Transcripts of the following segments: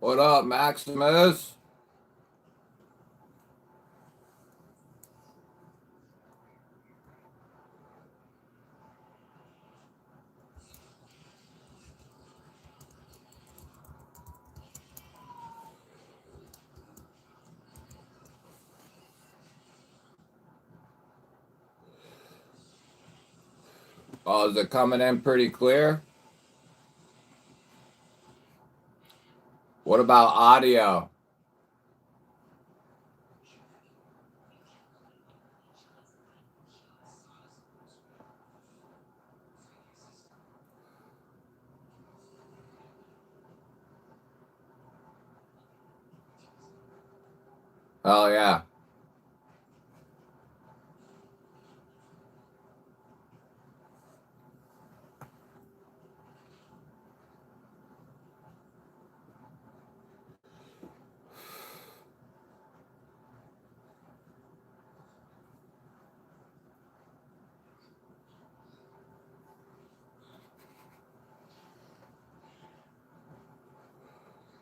What up, Maximus? Oh, is it coming in pretty clear? What about audio? Oh, yeah.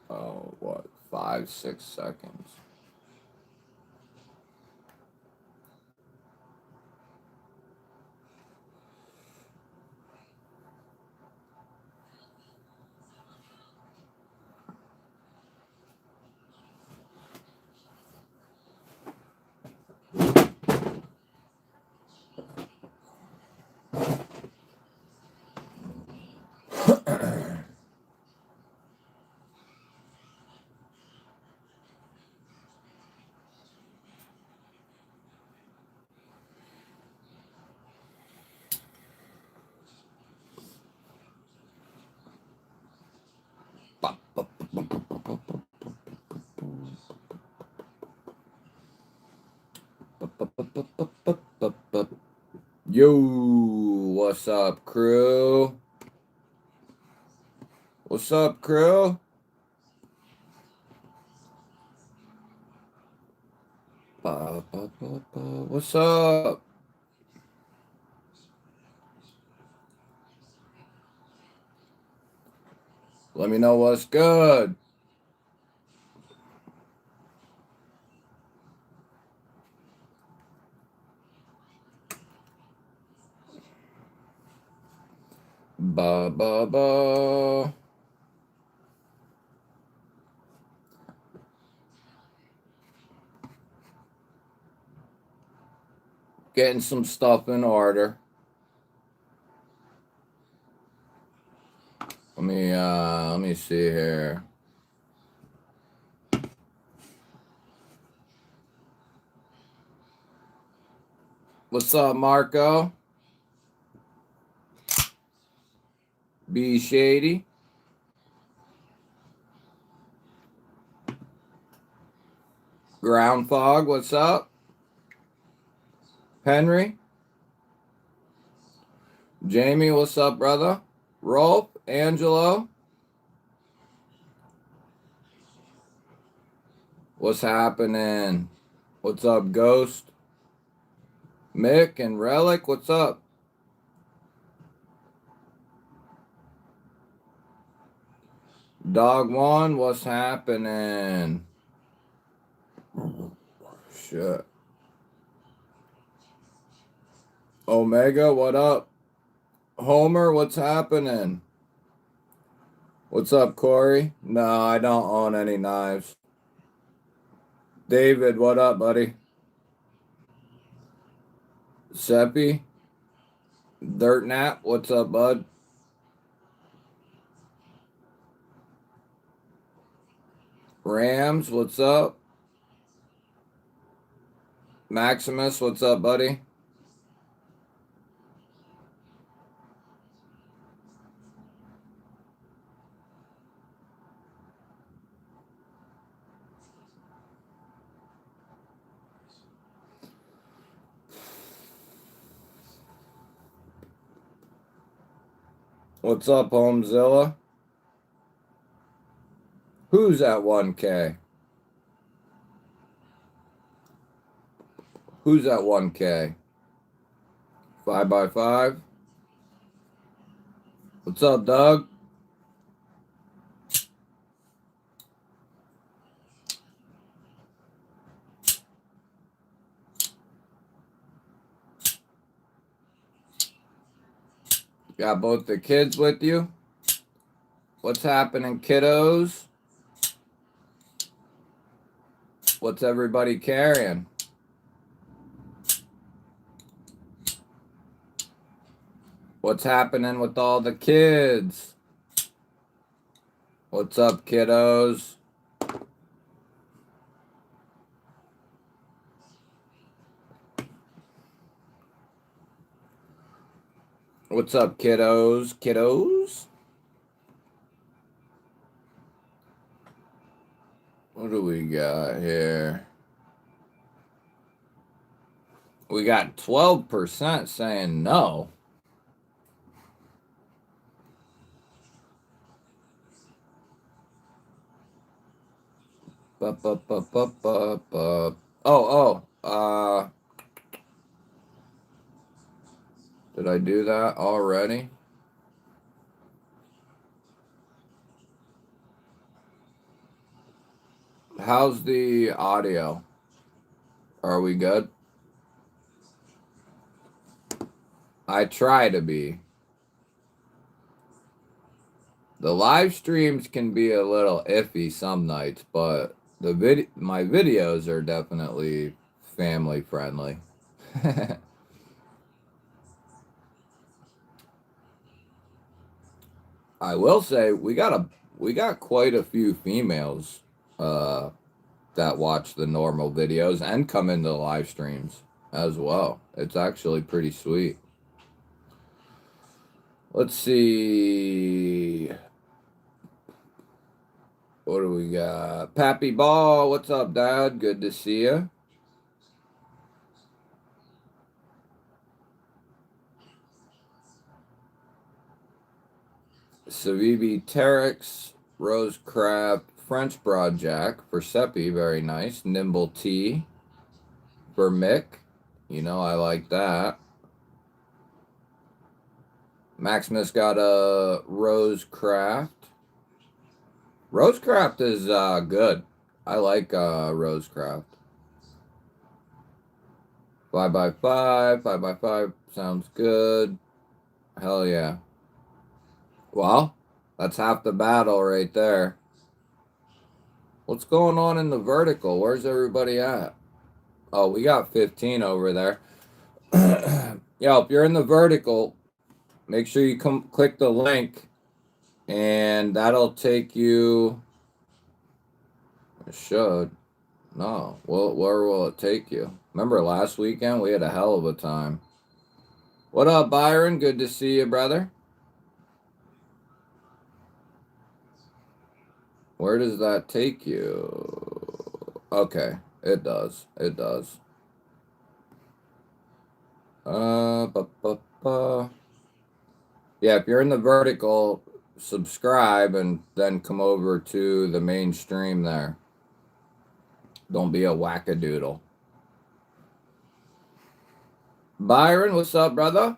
Oh, what? 5, 6 seconds. Yo, what's up, crew? What's up, crew? What's up? Let me know what's good. Ba ba ba. Getting some stuff in order. Let me see here. What's up, Marco? B Shady. Ground Fog, what's up? Henry. Jamie, what's up, brother? Rolf, Angelo. What's happening? What's up, Ghost? Mick and Relic, what's up? Dog One, what's happening? Shit. Omega, what up? Homer, what's happening? What's up, Corey? No, I don't own any knives. David, what up, buddy? Seppi? Dirt Nap, what's up, bud? Rams, what's up? Maximus, what's up, buddy? What's up, Homezilla? Who's at 1K? Who's at 1K? 5x5? What's up, Doug? Got both the kids with you? What's happening, kiddos? What's everybody carrying? What's happening with all the kids? What's up, kiddos? What's up, kiddos? Kiddos? What do we got here? We got 12% saying no. Did I do that already? How's the audio? Are we good? I try to be. The live streams can be a little iffy some nights, but my videos are definitely family friendly. I will say we got quite a few females that watch the normal videos and come into the live streams as well. It's actually pretty sweet. Let's see. What do we got? Pappy Ball, what's up, Dad? Good to see you. Savibi Terex, Rosecraft, French Broadjack for Seppi, very nice. Nimble T for Mick. You know, I like that. Maximus got a Rosecraft. Rosecraft is good. I like Rosecraft. 5x5, 5x5 sounds good. Hell yeah. Well, that's half the battle right there. What's going on in the vertical? Where's everybody at? Oh, we got 15 over there. Yo, if you're in the vertical, make sure you come click the link and that'll take you. It should. No. Well, where will it take you? Remember last weekend? We had a hell of a time. What up, Byron? Good to see you, brother. Where does that take you? Okay, it does. It does. Yeah, if you're in the vertical, subscribe and then come over to the main stream there. Don't be a wackadoodle. Byron, what's up, brother?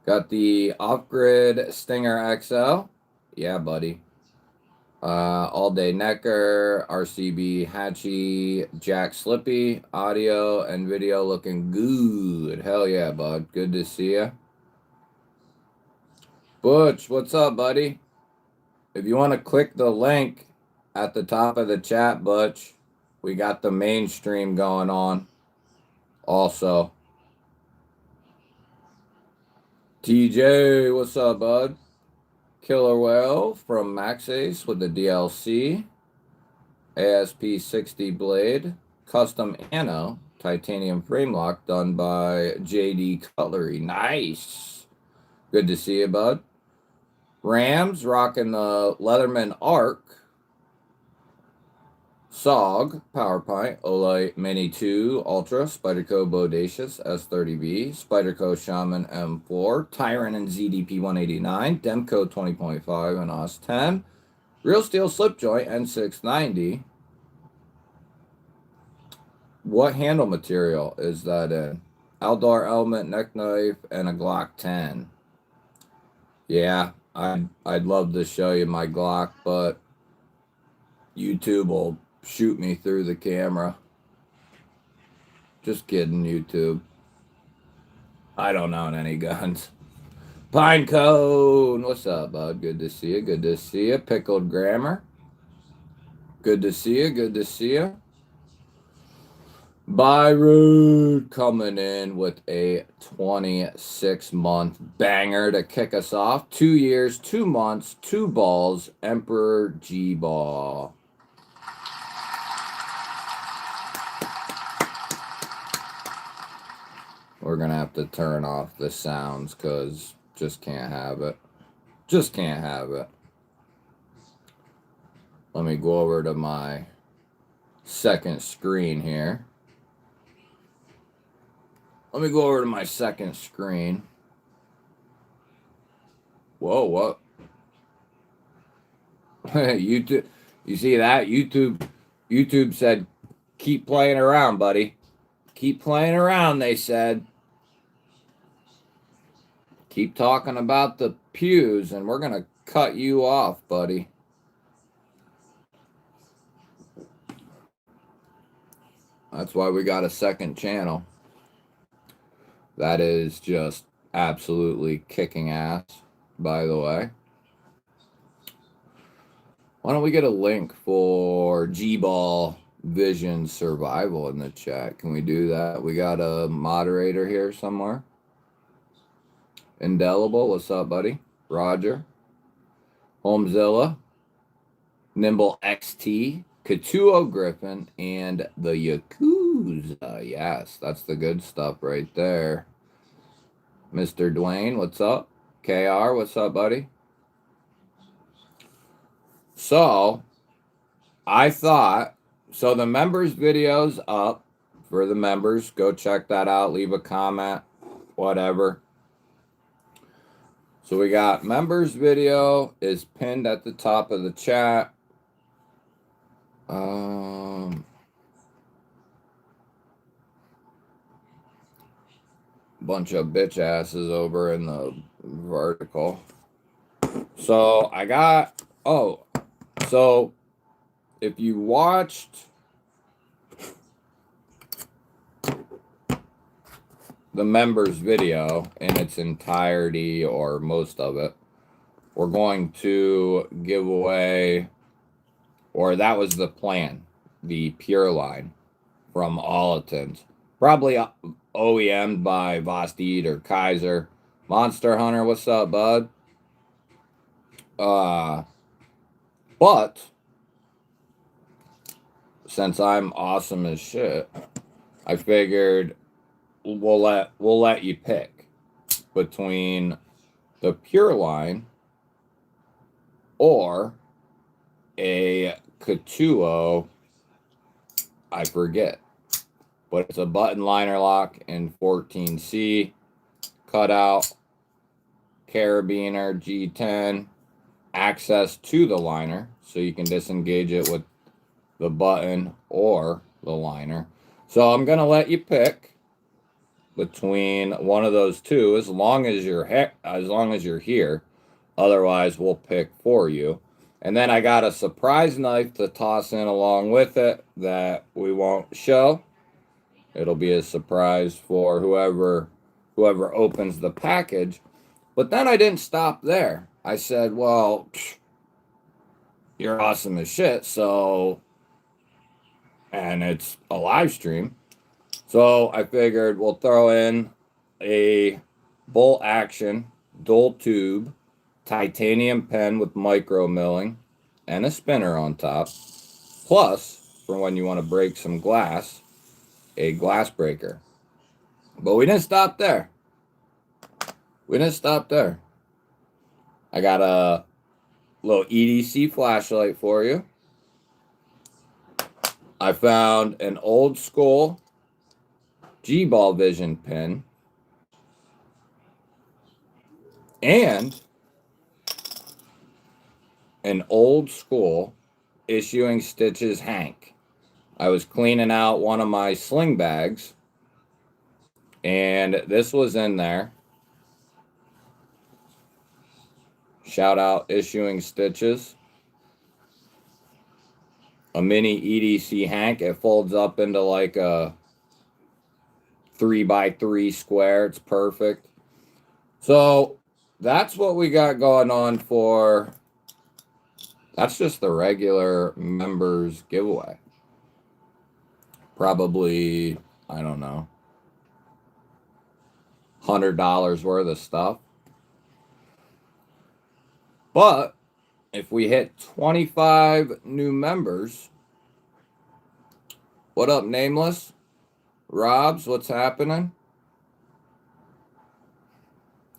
Got the off-grid Stinger XL. Yeah, buddy. All Day Necker, RCB Hatchie, Jack Slippy, audio and video looking good. Hell yeah, bud. Good to see you. Butch, what's up, buddy? If you want to click the link at the top of the chat, Butch, we got the main stream going on also. TJ, what's up, bud? Killer Whale from Max Ace with the DLC. ASP 60 blade. Custom Anno. Titanium frame lock done by JD Cutlery. Nice. Good to see you, bud. Rams rocking the Leatherman Arc. SOG, PowerPint, Olight Mini 2 Ultra, Spyderco Bodacious S30V, Spyderco Shaman M4, Tyrant and ZDP 189, Demco 20.5 and OS 10, Real Steel Slip Joint N690. What handle material is that in? Aldar Element neck knife and a Glock 10. Yeah, I'd love to show you my Glock, but YouTube will shoot me through the camera. Just kidding, YouTube. I don't own any guns. Pinecone, what's up, bud? Good to see you. Good to see you. Pickled Grammar. Good to see you. Good to see you. Byron coming in with a 26-month banger to kick us off. 2 years, 2 months, 2 balls. Emperor GBall. We're going to have to turn off the sounds because just can't have it. Just can't have it. Let me go over to my second screen here. Let me go over to my second screen. Whoa, what? YouTube, you see that? YouTube said, keep playing around, buddy. Keep playing around, they said. Keep talking about the pews, and we're going to cut you off, buddy. That's why we got a second channel. That is just absolutely kicking ass, by the way. Why don't we get a link for GBall Vision Survival in the chat? Can we do that? We got a moderator here somewhere. Indelible, what's up, buddy? Roger. Homezilla. Nimble XT. Katuo Griffin. And the Yakuza. Yes, that's the good stuff right there. Mr. Dwayne, what's up? KR, what's up, buddy? So, I thought, so the members video's up for the members. Go check that out. Leave a comment, whatever. So we got members video is pinned at the top of the chat. Bunch of bitch asses over in the vertical. So I got, so if you watched the members video in its entirety or most of it, we're going to give away, or that was the plan, the Pure line from Alletins. Probably OEM'd by Vosteed or Kaiser. Monster Hunter, what's up, bud? But since I'm awesome as shit, I figured we'll let you pick between the Pure line or a Katuo, I forget, but it's a button liner lock in 14C, cutout, carabiner G10, access to the liner, so you can disengage it with the button or the liner. So I'm gonna let you pick between one of those two, as long as you're here. Otherwise, we'll pick for you. And then I got a surprise knife to toss in along with it that we won't show. It'll be a surprise for whoever opens the package. But then I didn't stop there. I said, well, you're awesome as shit, so, and it's a live stream. So I figured we'll throw in a bolt action dual tube titanium pen with micro milling and a spinner on top. Plus, for when you want to break some glass, a glass breaker. But we didn't stop there. I got a little EDC flashlight for you. I found an old school GBall vision pin and an old school Issuing Stitches Hank. I was cleaning out one of my sling bags and this was in there. Shout out Issuing Stitches. A mini EDC Hank. It folds up into like a 3x3 square. It's perfect. So that's what we got going on for. That's just the regular members giveaway. Probably, I don't know, $100 worth of stuff. But if we hit 25 new members, what up, Nameless? Robs, what's happening?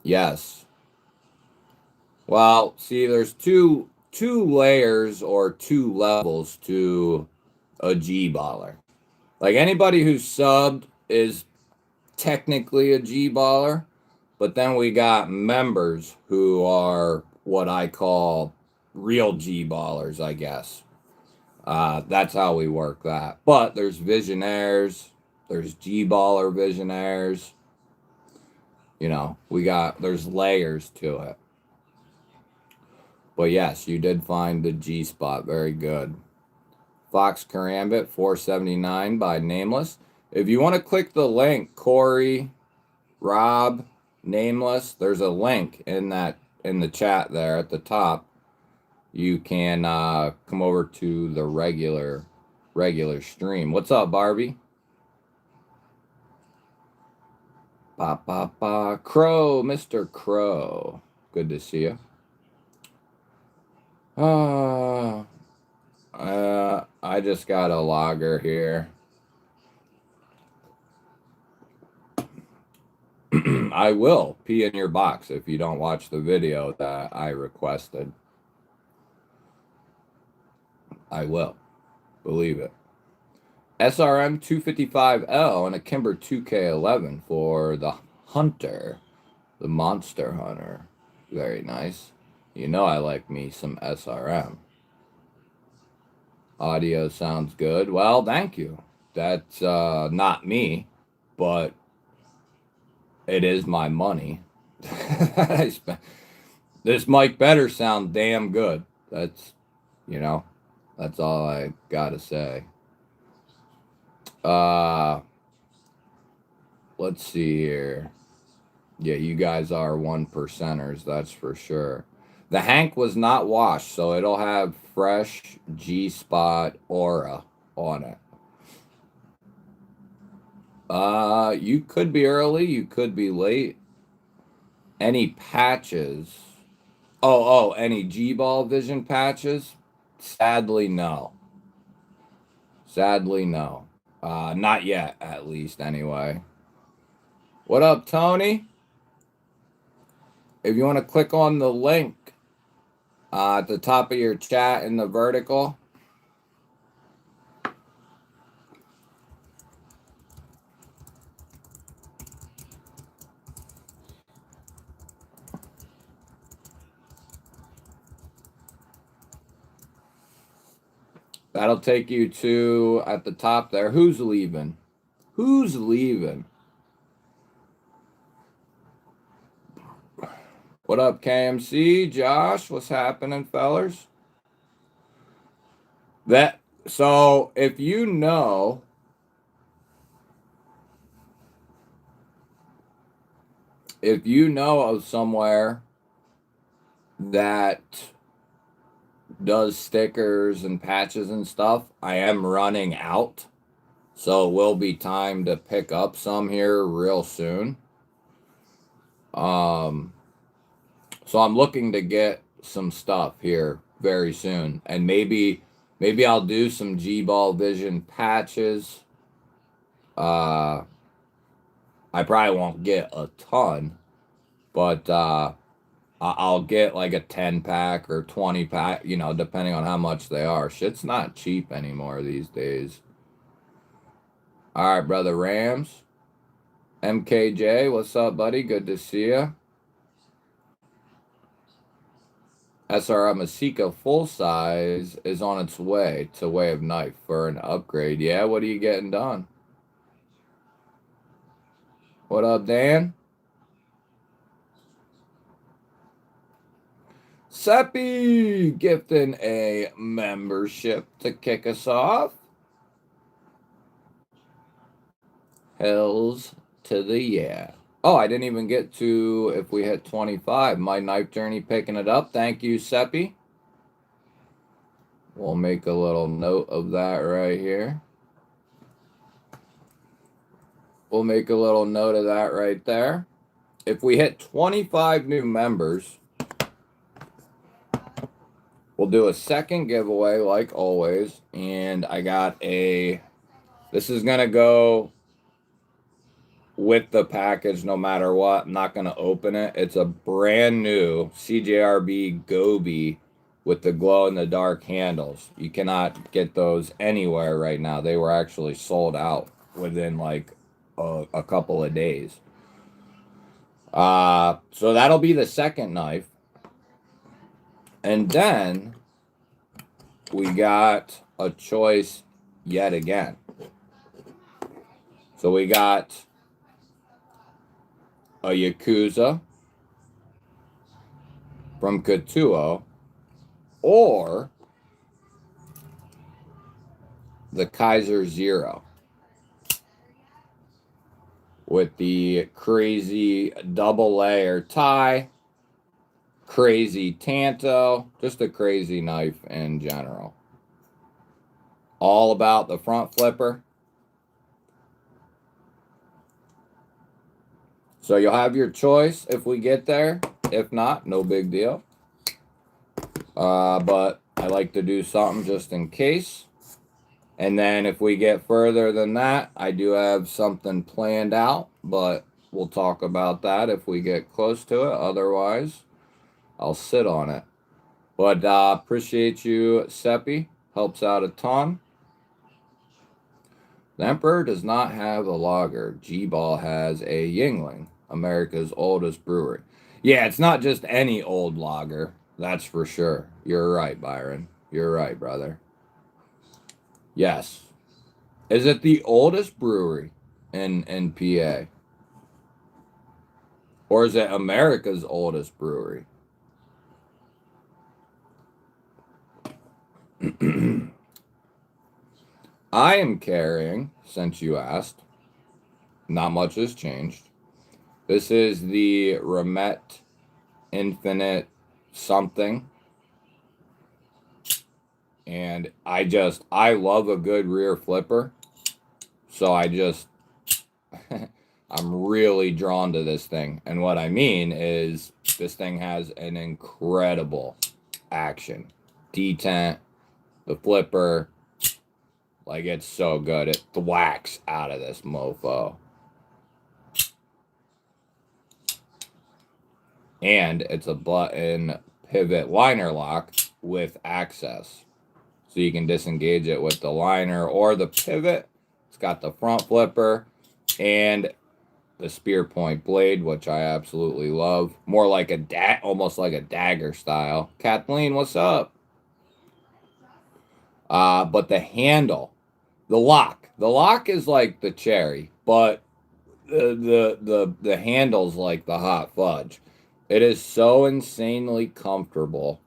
Yes. Well, see, there's two layers or two levels to a G-baller. Like anybody who's subbed is technically a G-baller, but then we got members who are what I call real G-ballers, I guess. That's how we work that. But there's visionaires, there's G-baller visionaires. You know, there's layers to it. But yes, you did find the GeeSpot. Very good. Fox Karambit 479 by Nameless. If you want to click the link, Corey, Rob, Nameless, there's a link in the chat there at the top. You can come over to the regular stream. What's up, Barbie? Crow, Mr. Crow. Good to see you. I just got a logger here. I will pee in your box if you don't watch the video that I requested. I will. Believe it. SRM 255L and a Kimber 2K11 for the Hunter, the Monster Hunter. Very nice. You know I like me some SRM. Audio sounds good. Well, thank you. That's not me, but it is my money. This mic better sound damn good. That's, you know, that's all I gotta say. Let's see here. Yeah, you guys are 1%ers, that's for sure. The Hank was not washed, so it'll have fresh GeeSpot aura on it. You could be early, you could be late. Any patches? Oh, any GBall vision patches? Sadly, no. Sadly, no. Not yet, at least, anyway. What up, Tony? If you want to click on the link at the top of your chat in the vertical. That'll take you to, at the top there, who's leaving? Who's leaving? What up, KMC? Josh, what's happening, fellers? So if you know of somewhere that does stickers and patches and stuff, I am running out, so it will be time to pick up some here real soon. So I'm looking to get some stuff here very soon, and maybe I'll do some GBall Vision patches. I probably won't get a ton, but I'll get like a 10-pack or 20-pack, you know, depending on how much they are. Shit's not cheap anymore these days. All right, brother Rams. MKJ, what's up, buddy? Good to see you. SRM Masika full size is on its way to Way of Knife for an upgrade. Yeah, what are you getting done? What up, Dan? Seppi gifting a membership to kick us off. Hells to the yeah. Oh, I didn't even get to if we hit 25. My knife journey picking it up. Thank you, Seppi. We'll make a little note of that right here. We'll make a little note of that right there. If we hit 25 new members, we'll do a second giveaway like always. And I got a... This is going to go with the package no matter what. I'm not going to open it. It's a brand new CJRB Gobi with the glow-in-the-dark handles. You cannot get those anywhere right now. They were actually sold out within like a couple of days. So that'll be the second knife. And then we got a choice yet again. So we got a Yakuza from Katuo or the Kaiser Zero with the crazy double layer tie, crazy tanto, just a crazy knife in general. All about the front flipper. So you'll have your choice if we get there. If not, no big deal. But I like to do something just in case. And then if we get further than that, I do have something planned out. But we'll talk about that if we get close to it. Otherwise, I'll sit on it. But appreciate you, Seppi. Helps out a ton. The Emperor does not have a lager. GBall has a Yingling, America's oldest brewery. Yeah, it's not just any old lager. That's for sure. You're right, Byron. You're right, brother. Yes. Is it the oldest brewery in PA? Or is it America's oldest brewery? I am carrying, since you asked, not much has changed. This is the Remet Infinite something. And I love a good rear flipper. So I'm really drawn to this thing. And what I mean is this thing has an incredible action. Detent, the flipper, like it's so good. It thwacks out of this mofo. And it's a button pivot liner lock with access. So you can disengage it with the liner or the pivot. It's got the front flipper and the spear point blade, which I absolutely love. More like almost like a dagger style. Kathleen, what's up? But the handle, the lock is like the cherry, but the handle's like the hot fudge. It is so insanely comfortable.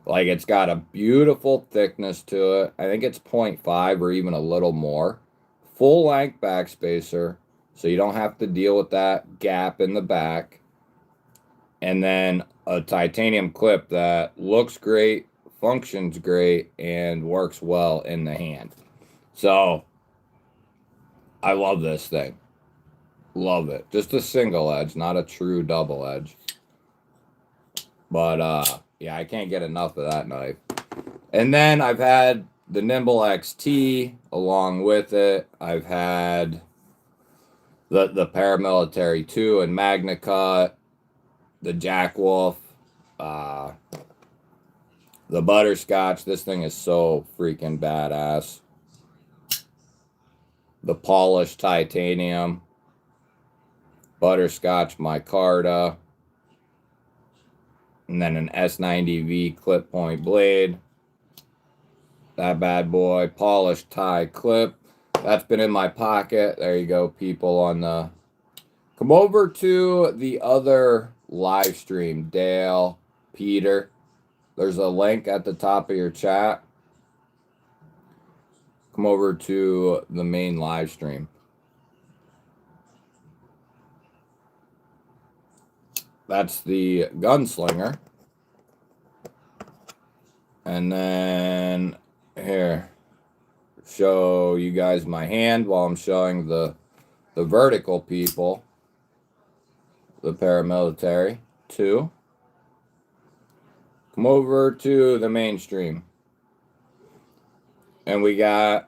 Like, it's got a beautiful thickness to it. I think it's 0.5 or even a little more. Full length backspacer, so you don't have to deal with that gap in the back. And then a titanium clip that looks great, functions great, and works well in the hand. So, I love this thing. Love it. Just a single edge, not a true double edge. But, yeah, I can't get enough of that knife. And then I've had the Nimble XT along with it. I've had the Paramilitary 2 and Magna Cut, the Jack Wolf, the Butterscotch. This thing is so freaking badass. The polished titanium, Butterscotch micarta, and then an S90V clip point blade. That bad boy, polished tie clip. That's been in my pocket. There you go, people on the... Come over to the other live stream, Dale, Peter. There's a link at the top of your chat. Come over to the main live stream. That's the Gunslinger. And then here, show you guys my hand while I'm showing the vertical people, the paramilitary. 2. Come over to the mainstream. And we got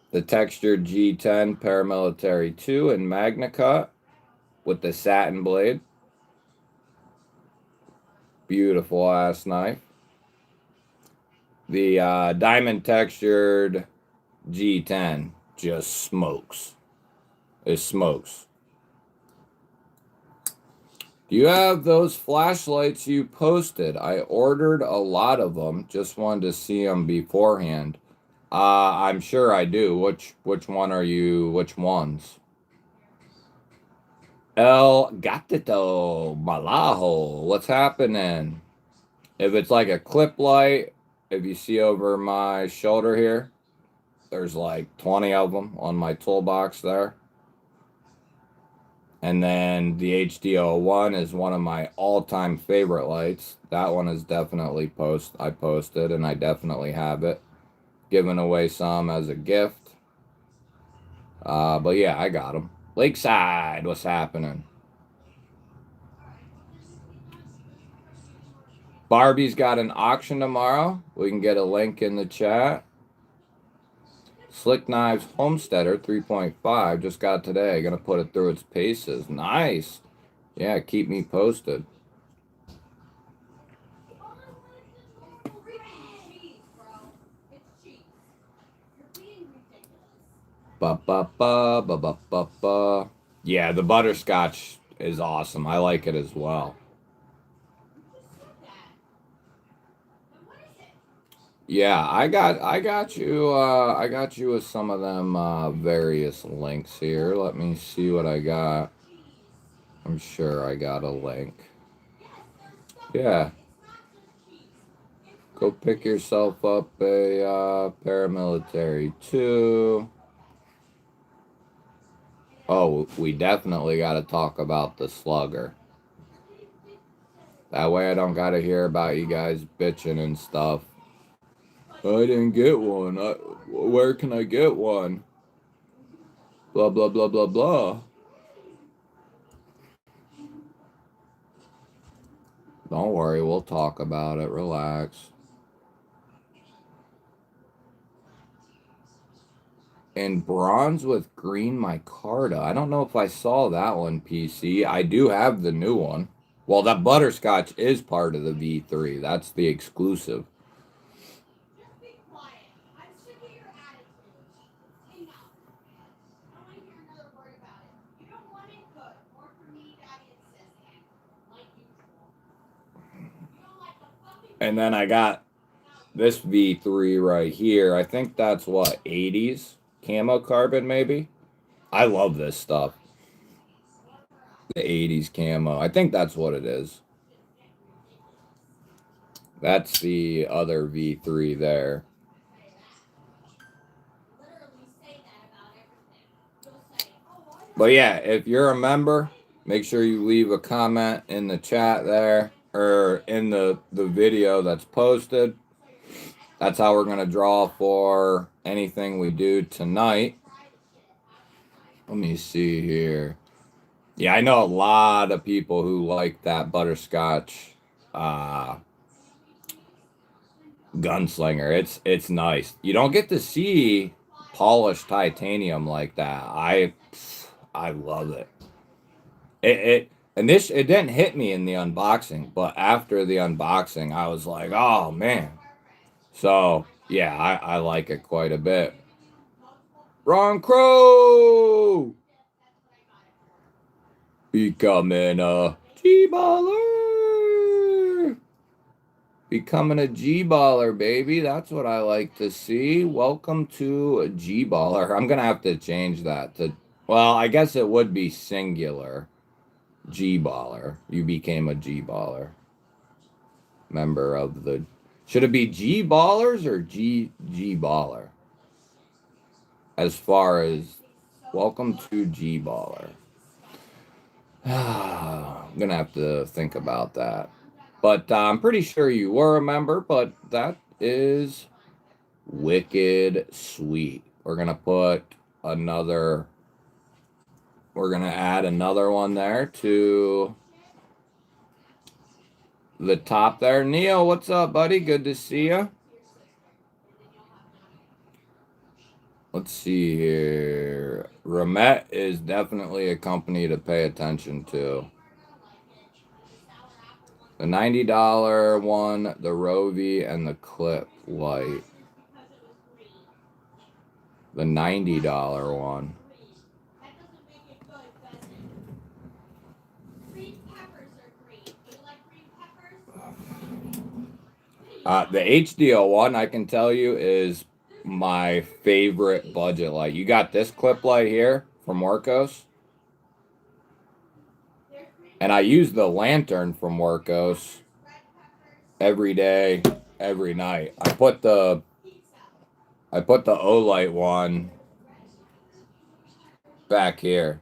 the textured G10 paramilitary 2 in Magna Cut with the satin blade. Beautiful ass knife. The diamond textured G10 just smokes. It smokes. Do you have those flashlights you posted? I ordered a lot of them. Just wanted to see them beforehand. I'm sure I do. Which one are you? Which ones? El Gatito Malajo. What's happening? If it's like a clip light, if you see over my shoulder here, there's like 20 of them on my toolbox there. And then the HDO1 is one of my all-time favorite lights. That one is definitely I posted, and I definitely have it. Giving away some as a gift. But yeah, I got them. Lakeside, what's happening? Barbie's got an auction tomorrow. We can get a link in the chat. Slick Knives Homesteader 3.5 just got today. Gonna put it through its paces. Nice. Yeah, keep me posted. Ba ba ba ba ba ba ba. Yeah, the butterscotch is awesome. I like it as well. Yeah, I got you with some of them various links here. Let me see what I got. I'm sure I got a link. Yeah. Go pick yourself up a paramilitary 2. Oh, we definitely got to talk about the slugger. That way I don't got to hear about you guys bitching and stuff. I didn't get one. Where can I get one? Blah, blah, blah, blah, blah. Don't worry, we'll talk about it. Relax. And bronze with green micarta. I don't know if I saw that one, PC. I do have the new one. Well, that butterscotch is part of the V3. That's the exclusive. And then I got this V3 right here. I think that's what, 80s? Camo carbon, maybe? I love this stuff. The 80s camo. I think that's what it is. That's the other V3 there. But yeah, if you're a member, make sure you leave a comment in the chat there, or in the video that's posted. That's how we're going to draw for anything we do tonight. Let me see here. Yeah, I know a lot of people who like that butterscotch gunslinger. It's nice. You don't get to see polished titanium like that. I love it. It didn't hit me in the unboxing, but after the unboxing, I was like, oh man. So yeah, I like it quite a bit. Ron Crow becoming a G-baller. Becoming a G-baller, baby. That's what I like to see. Welcome to a G-baller. I'm gonna have to change that to, well, I guess it would be singular. G-baller. You became a G-baller. Member of the... Should it be G-ballers or G-baller? As far as... Welcome to G-baller. I'm gonna have to think about that. But I'm pretty sure you were a member, but that is wicked sweet. We're gonna add another one there to the top there. Neil, what's up, buddy? Good to see you. Let's see here. Ramet is definitely a company to pay attention to. The $90 one, the Rovi, and the Clip Light. The $90 one. The HDO one, I can tell you, is my favorite budget light. You got this clip light here from Workos. And I use the lantern from Workos every day, every night. I put the O-Light one back here.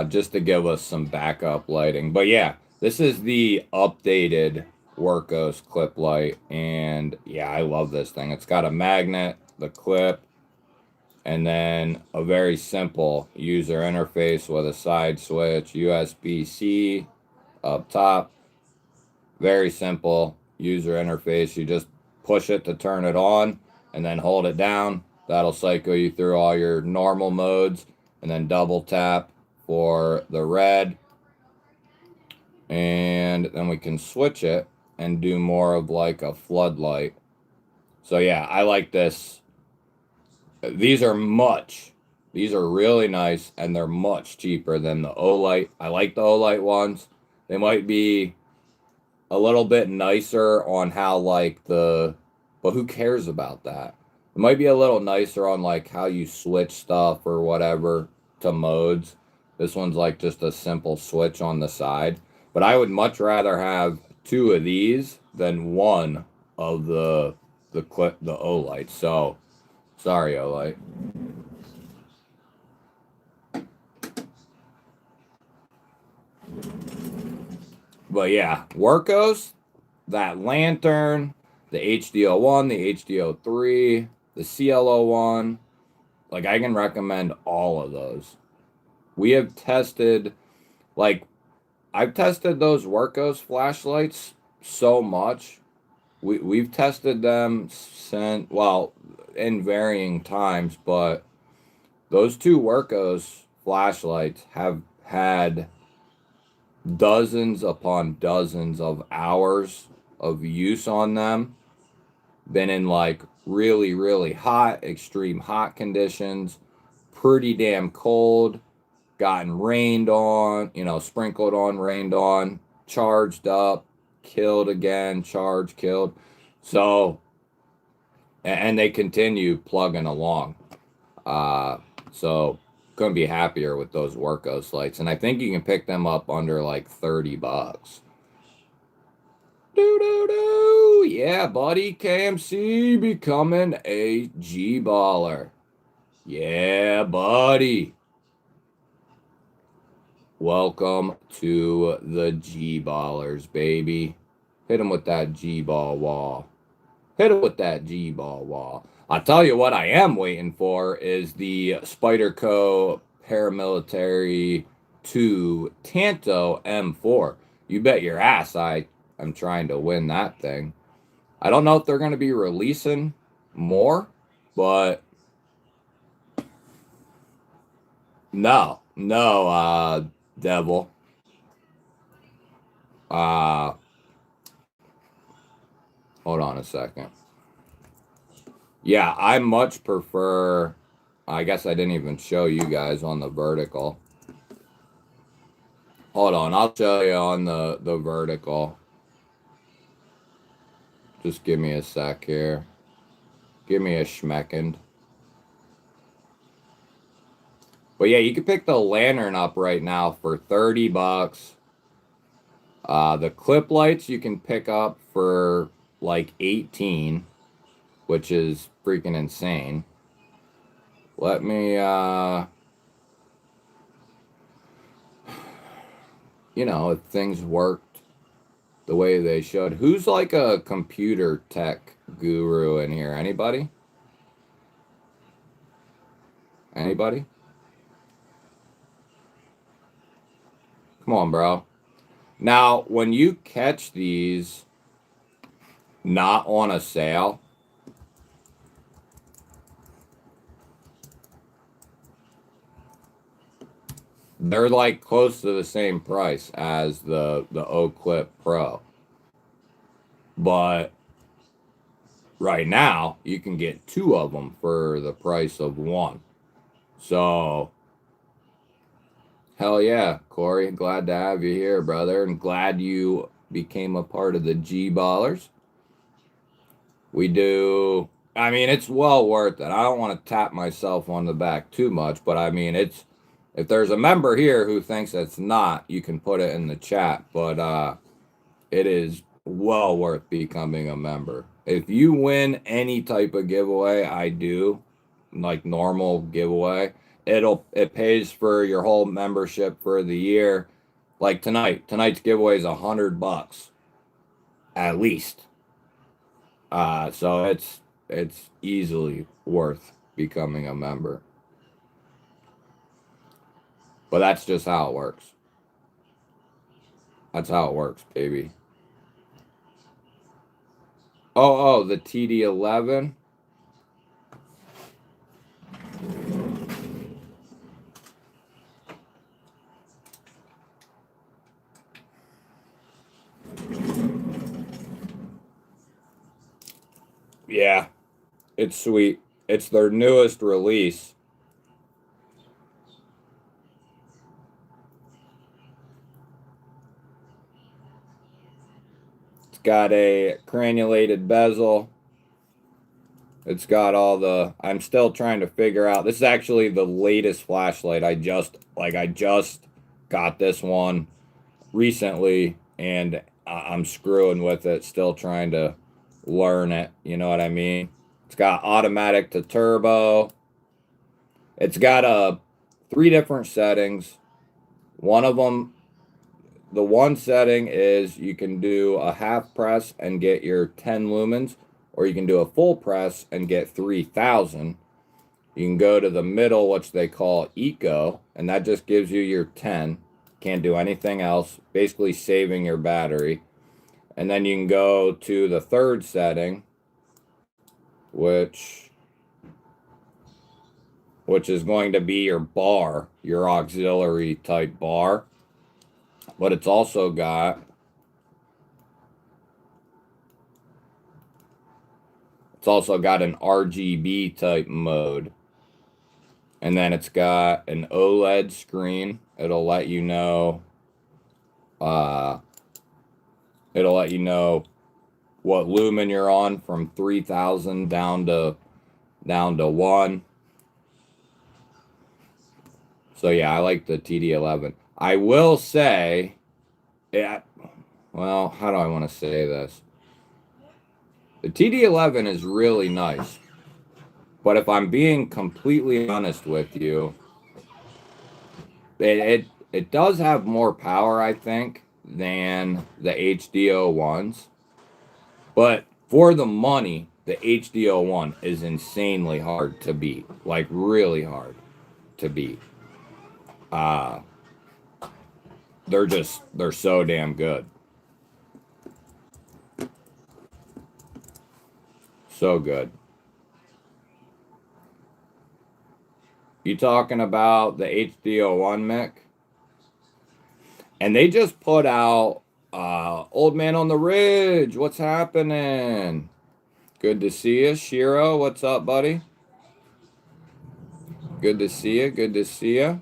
Just to give us some backup lighting. But yeah, this is the updated Workos clip light, and yeah, I love this thing. It's got a magnet, the clip, and then a very simple user interface with a side switch, USB-C up top. Very simple user interface. You just push it to turn it on and then hold it down. That'll cycle you through all your normal modes, and then double tap for the red, and then we can switch it and do more of like a floodlight. So yeah, I like this. These are really nice, and they're much cheaper than the O-Light. I like the O-Light ones. They might be a little bit nicer on how like but who cares about that? It might be a little nicer on like how you switch stuff or whatever to modes. This one's like just a simple switch on the side. But I would much rather have two of these than one of the O-Light. So sorry, O-Light. But yeah, Workos, that lantern, the HDO1, the HDO3, the CLO1, like I can recommend all of those. We have tested, like, I've tested those Workos flashlights so much. We've tested them in varying times, but those two Workos flashlights have had dozens upon dozens of hours of use on them. Been in like really, really hot, extreme hot conditions, pretty damn cold, gotten rained on, sprinkled on, rained on, charged up, killed again, charged, killed. So, and they continue plugging along. So couldn't be happier with those Workos lights. And I think you can pick them up under like $30. Doo-doo-doo! Yeah, buddy, KMC becoming a G-baller. Yeah, buddy. Welcome to the G-ballers, baby. Hit him with that G-ball wall. Hit him with that G-ball wall. I'll tell you what I am waiting for is the Spyderco Paramilitary 2 Tanto M4. You bet your ass I'm trying to win that thing. I don't know if they're going to be releasing more, but no, Devil. Hold on a second. Yeah, I much prefer, I guess I didn't even show you guys on the vertical. Hold on, I'll show you on the vertical. Just give me a sec here. Give me a schmeckend. But yeah, you can pick the lantern up right now for $30. The clip lights you can pick up for like 18, which is freaking insane. Let me, you know, if things worked the way they should. Who's like a computer tech guru in here? Anybody? Anybody? Come on, bro. Now, when you catch these not on a sale, they're like close to the same price as the O-Clip Pro. But right now, you can get 2 of them for the price of 1. So, hell yeah, Corey. Glad to have you here, brother. And glad you became a part of the GBallers. We do. I mean, it's well worth it. I don't want to tap myself on the back too much, but I mean, it's, if there's a member here who thinks it's not, you can put it in the chat. But it is well worth becoming a member. If you win any type of giveaway I do, like normal giveaway, it pays for your whole membership for the year. Like tonight's giveaway is $100 at least. So it's easily worth becoming a member. But that's just how it works. That's how it works, baby. Oh, the TD11. Yeah, it's sweet. It's their newest release. It's got a crenulated bezel. It's got all the, I'm still trying to figure out. This is actually the latest flashlight. I just got this one recently and I'm screwing with it, still trying to learn it. You know what I mean? It's got automatic to turbo. It's got 3 different settings. One of them, the one setting is you can do a half press and get your 10 lumens, or you can do a full press and get 3,000. You can go to the middle, which they call Eco, and that just gives you your 10. Can't do anything else, basically saving your battery. And then you can go to the third setting, which is going to be your bar, your auxiliary type bar. But it's also got an RGB type mode. And then it's got an OLED screen. It'll let you know what lumen you're on from 3,000 down to 1. So yeah, I like the TD11. I will say, yeah, well, how do I want to say this? The TD11 is really nice. But if I'm being completely honest with you, it does have more power, I think, than the HDO1s. But for the money, the HDO1 is insanely hard to beat. Like, really hard to beat. They're so damn good. So good. You talking about the HDO1, Mick? And they just put out Old Man on the Ridge. What's happening? Good to see you. Shiro, what's up, buddy? Good to see you. Good to see you.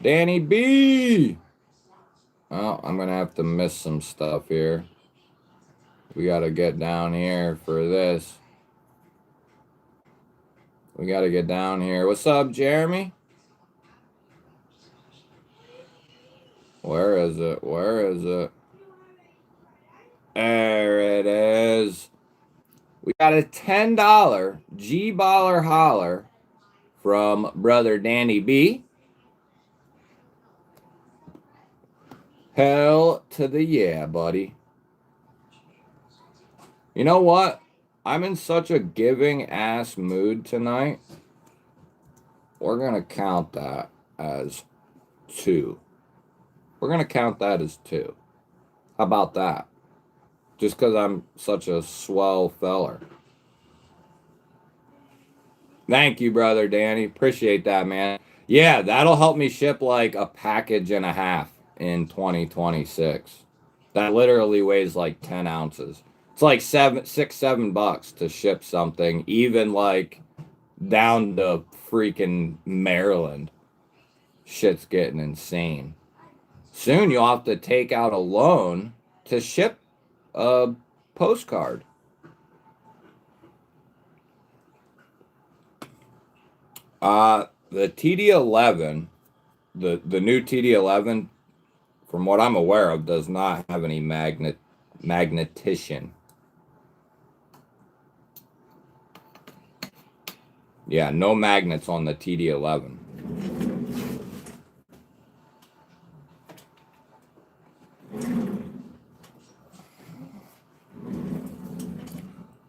Danny B. Oh, I'm going to have to miss some stuff here. We got to get down here for this. We got to get down here. What's up, Jeremy? Where is it? Where is it? There it is. We got a $10 G-Baller Holler from brother Danny B. Hell to the yeah, buddy. You know what? I'm in such a giving ass mood tonight. We're going to count that as 2. We're going to count that as 2. How about that? Just because I'm such a swell feller. Thank you, brother Danny. Appreciate that, man. Yeah, that'll help me ship like a package and a half in 2026. That literally weighs like 10 ounces. It's like $7 to ship something, even like down to freaking Maryland. Shit's getting insane. Soon you'll have to take out a loan to ship a postcard. The TD11, the new TD11, from what I'm aware of, does not have any magnetician. Yeah, no magnets on the TD11.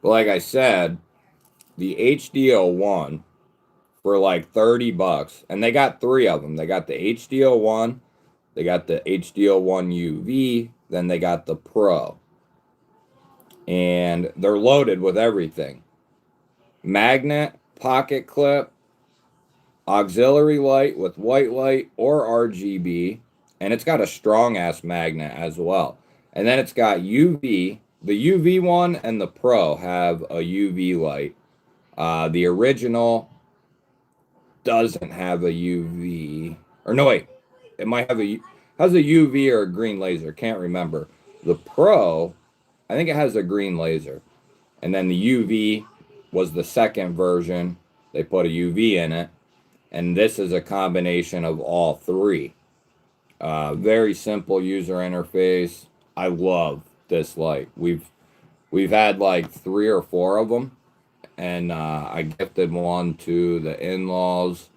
But like I said, the HDO1 for like $30, and they got 3 of them. They got the HDO1, they got the HDO1 UV, then they got the Pro. And they're loaded with everything. Magnet, pocket clip, auxiliary light with white light or RGB, and it's got a strong ass magnet as well. And then it's got UV. The UV one and the Pro have a UV light. The original doesn't have a UV, or no wait, it might have has a UV or a green laser. Can't remember. The Pro, I think it has a green laser, and then the UV was the second version. They put a UV in it, and this is a combination of all 3. Very simple user interface. I love this light. We've had like 3 or 4 of them, and I gifted one to the in-laws.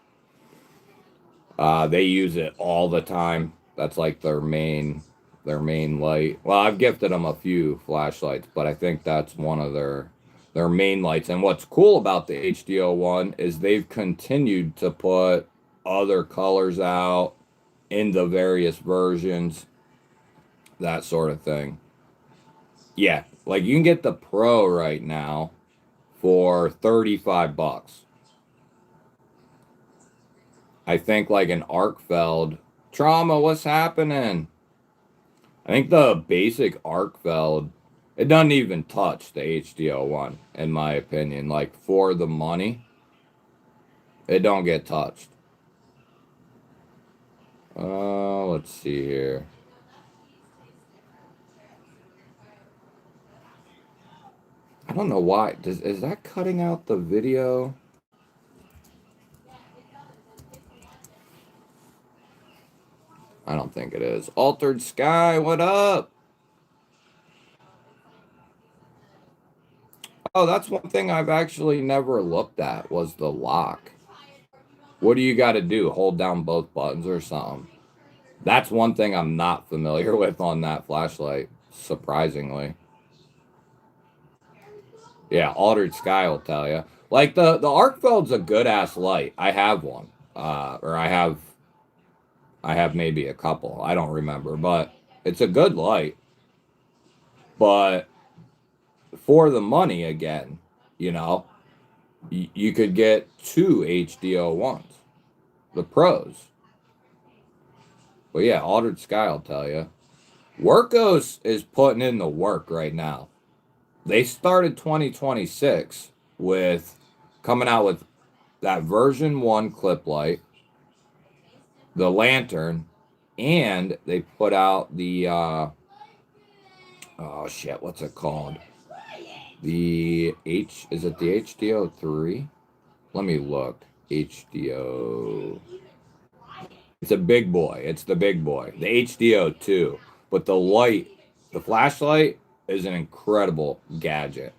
They use it all the time. That's like their main light. Well, I've gifted them a few flashlights, but I think that's one of their main lights. And what's cool about the HDO1 is they've continued to put other colors out in the various versions, that sort of thing. Yeah, like you can get the Pro right now for $35. I think like an Arkfeld Trauma, what's happening? I think the basic Arkfeld, it doesn't even touch the HDO1, in my opinion. Like for the money, it don't get touched. Let's see here. I don't know why. Is that cutting out the video? I don't think it is. Altered Sky, what up? Oh, that's one thing I've actually never looked at was the lock. What do you got to do? Hold down both buttons or something? That's one thing I'm not familiar with on that flashlight, surprisingly. Yeah, Altered Sky will tell you. Like the Arkfeld's a good ass light. I have one. Or I have maybe a couple. I don't remember, but it's a good light. But for the money again, you know, you could get 2 HDO1s, the Pros. But yeah, Altered Sky will tell you. Workos is putting in the work right now. They started 2026 with coming out with that version 1 clip light, the lantern, and they put out the oh shit, what's it called? Is it the HDO3? Let me look. HDO. It's a big boy. It's the big boy. The HDO2. But the light, the flashlight is an incredible gadget.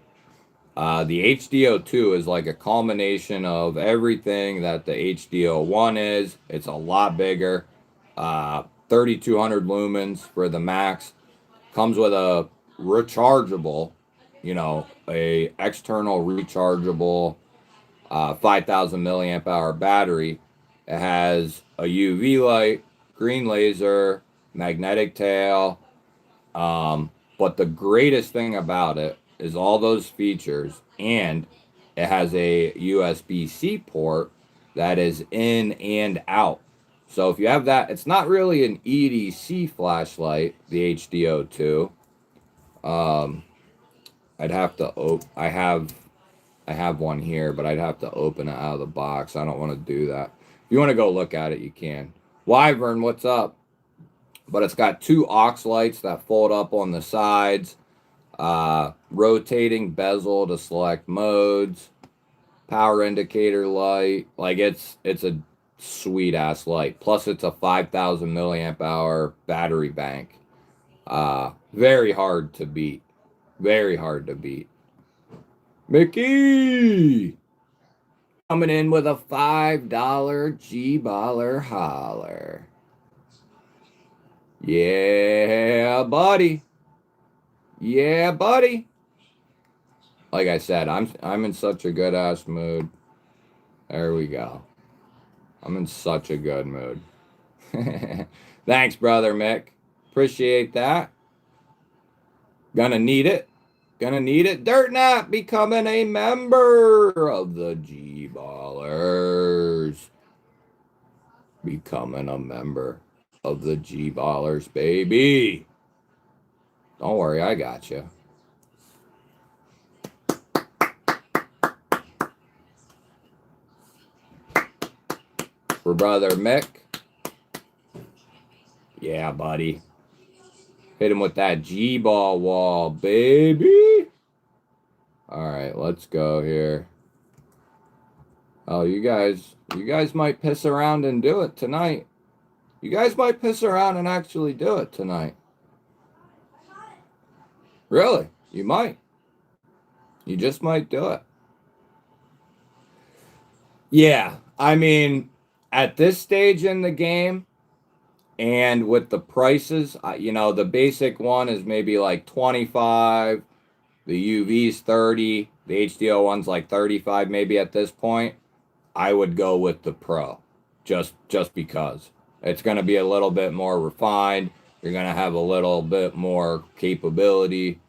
The HDO2 is like a culmination of everything that the HDO1 is. It's a lot bigger. 3,200 lumens for the max. Comes with a rechargeable, a external rechargeable 5,000 milliamp hour battery. It has a UV light, green laser, magnetic tail. But the greatest thing about it is all those features, and it has a USB-C port that is in and out. So if you have that, it's not really an EDC flashlight, the HDO2. Um, I'd have to I have one here, but I'd have to open it out of the box. I don't want to do that. If you want to go look at it, you can. Wyvern, what's up? But it's got two aux lights that fold up on the sides, rotating bezel to select modes, power indicator light. Like it's a sweet ass light. Plus it's a 5,000 milliamp hour battery bank. Very hard to beat. Very hard to beat. Mickey coming in with a $5 G-Baller holler. Yeah, buddy. Yeah, buddy. Like I said, I'm in such a good ass mood. There we go. I'm in such a good mood. Thanks, brother Mick. Appreciate that. Gonna need it. Gonna need it. Dirt Nap becoming a member of the G-Ballers. Becoming a member of the G-Ballers, baby. Don't worry, I got you. For brother Mick. Yeah, buddy. Hit him with that G-ball wall, baby. All right, let's go here. Oh, you guys might piss around and do it tonight. You guys might piss around and actually do it tonight. Really? You might. You just might do it. Yeah, I mean, at this stage in the game, and with the prices, the basic one is maybe like 25, the UV's 30, the HDO one's like 35 maybe at this point. I would go with the Pro, just because it's going to be a little bit more refined. You're going to have a little bit more capability.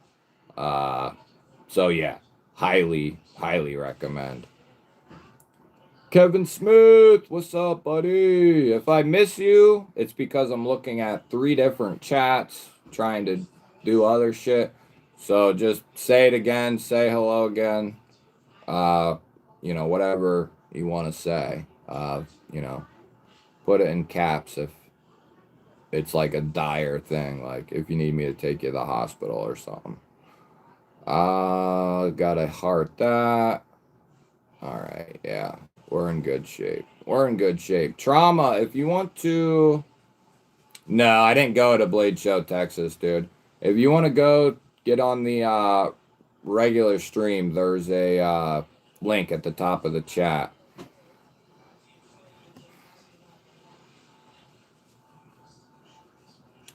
So yeah, highly recommend. Kevin Smith, what's up, buddy? If I miss you, it's because I'm looking at 3 different chats, trying to do other shit. So just say it again, say hello again. Whatever you want to say. Put it in caps if it's like a dire thing, like if you need me to take you to the hospital or something. Gotta heart that. All right, yeah. We're in good shape. We're in good shape. Trauma, if you want to... No, I didn't go to Blade Show, Texas, dude. If you want to go get on the regular stream, there's a link at the top of the chat.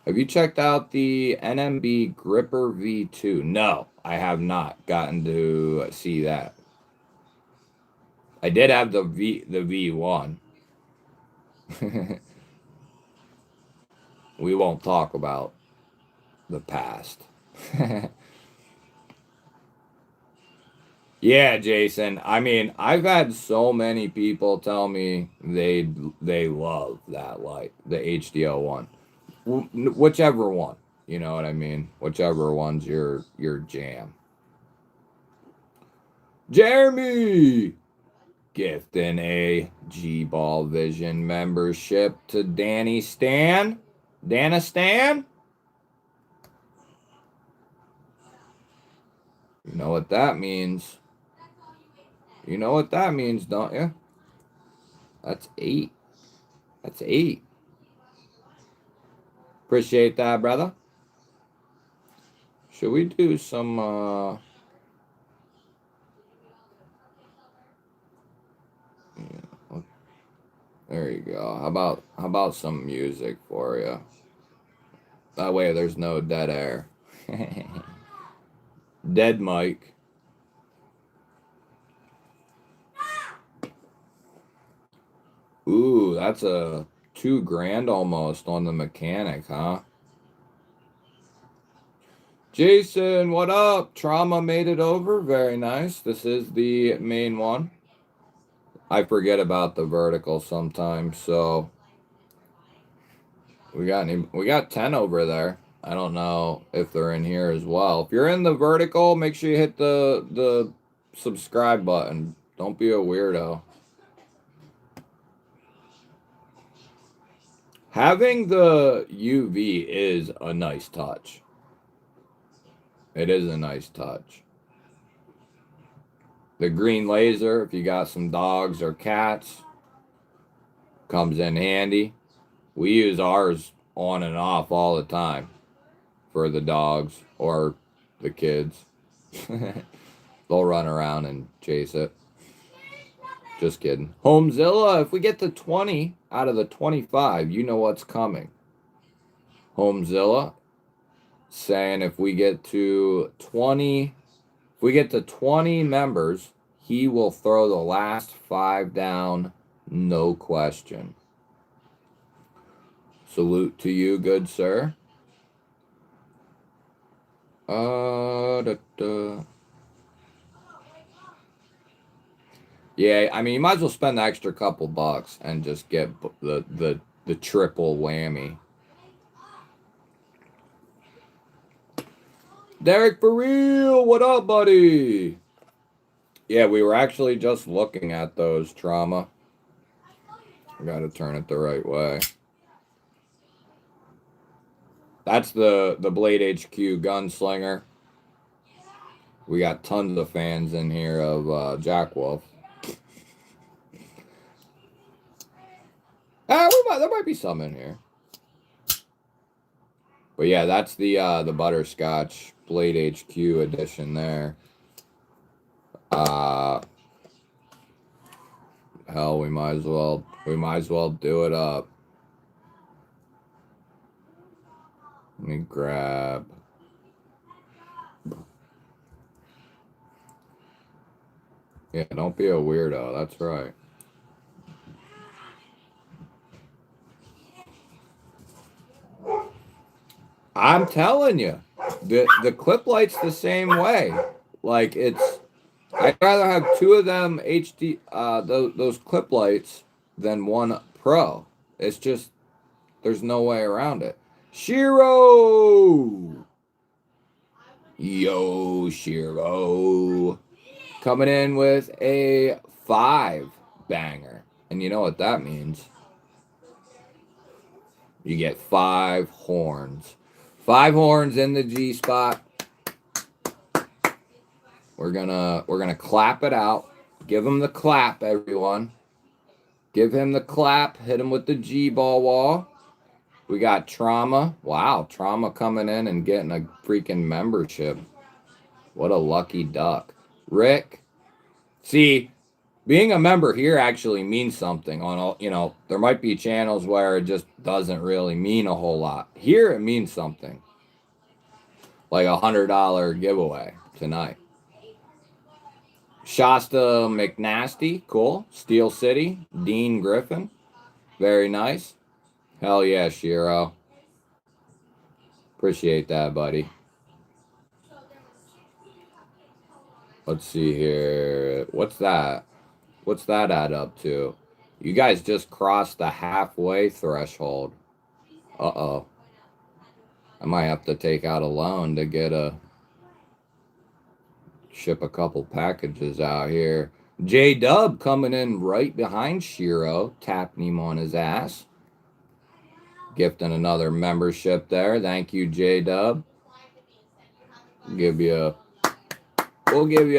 Have you checked out the NMB Gripper V2? No, I have not gotten to see that. I did have the V1. We won't talk about the past. Yeah, Jason. I mean, I've had so many people tell me they love that light, the HDO one. Whichever one, you know what I mean? Whichever one's your jam. Jeremy gifting a G-Ball Vision membership to Danny Stan. Dana Stan? You know what that means. You know what that means, don't you? That's 8. That's 8. Appreciate that, brother. Should we do some There you go. How about some music for you? That way there's no dead air. Dead mic. Ooh, that's a $2,000 almost on the mechanic, huh? Jason, what up? Trauma made it over. Very nice. This is the main one. I forget about the vertical sometimes, so we got 10 over there. I don't know if they're in here as well. If you're in the vertical, make sure you hit the subscribe button. Don't be a weirdo. Having the UV is a nice touch. It is a nice touch. The green laser, if you got some dogs or cats, comes in handy. We use ours on and off all the time for the dogs or the kids. They'll run around and chase it. Just kidding. Homezilla, if we get to 20 out of the 25, you know what's coming. Homezilla saying if we get to 20 members, he will throw the last 5 down, no question. Salute to you, good sir. Yeah, I mean, you might as well spend the extra couple bucks and just get the triple whammy. Derek, for real, what up, buddy? Yeah, we were actually just looking at those, Trauma. I gotta turn it the right way. That's the Blade HQ Gunslinger. We got tons of fans in here of Jack Wolf. There might be some in here. But yeah, that's the Butterscotch Blade HQ edition there. Hell, we might as well do it up. Let me grab. Yeah, don't be a weirdo. That's right. I'm telling you, the clip light's the same way. Like I'd rather have 2 of them HD those clip lights than one Pro. It's just there's no way around it. Shiro, yo Shiro, coming in with a 5 banger, and you know what that means. You get 5 horns. 5 horns in the GeeSpot. We're gonna clap it out. Give him the clap, everyone. Give him the clap. Hit him with the GBall wall. We got Trauma. Wow, Trauma coming in and getting a freaking membership. What a lucky duck. Rick. See, being a member here actually means something. There might be channels where it just doesn't really mean a whole lot. Here it means something. Like $100 giveaway tonight. Shasta McNasty, cool. Steel City, Dean Griffin, very nice. Hell yeah, Shiro. Appreciate that, buddy. Let's see here. What's that? What's that add up to? You guys just crossed the halfway threshold. Uh-oh. I might have to take out a loan to ship a couple packages out here. J-Dub coming in right behind Shiro, tapping him on his ass. Gifting another membership there. Thank you, J-Dub. We'll give you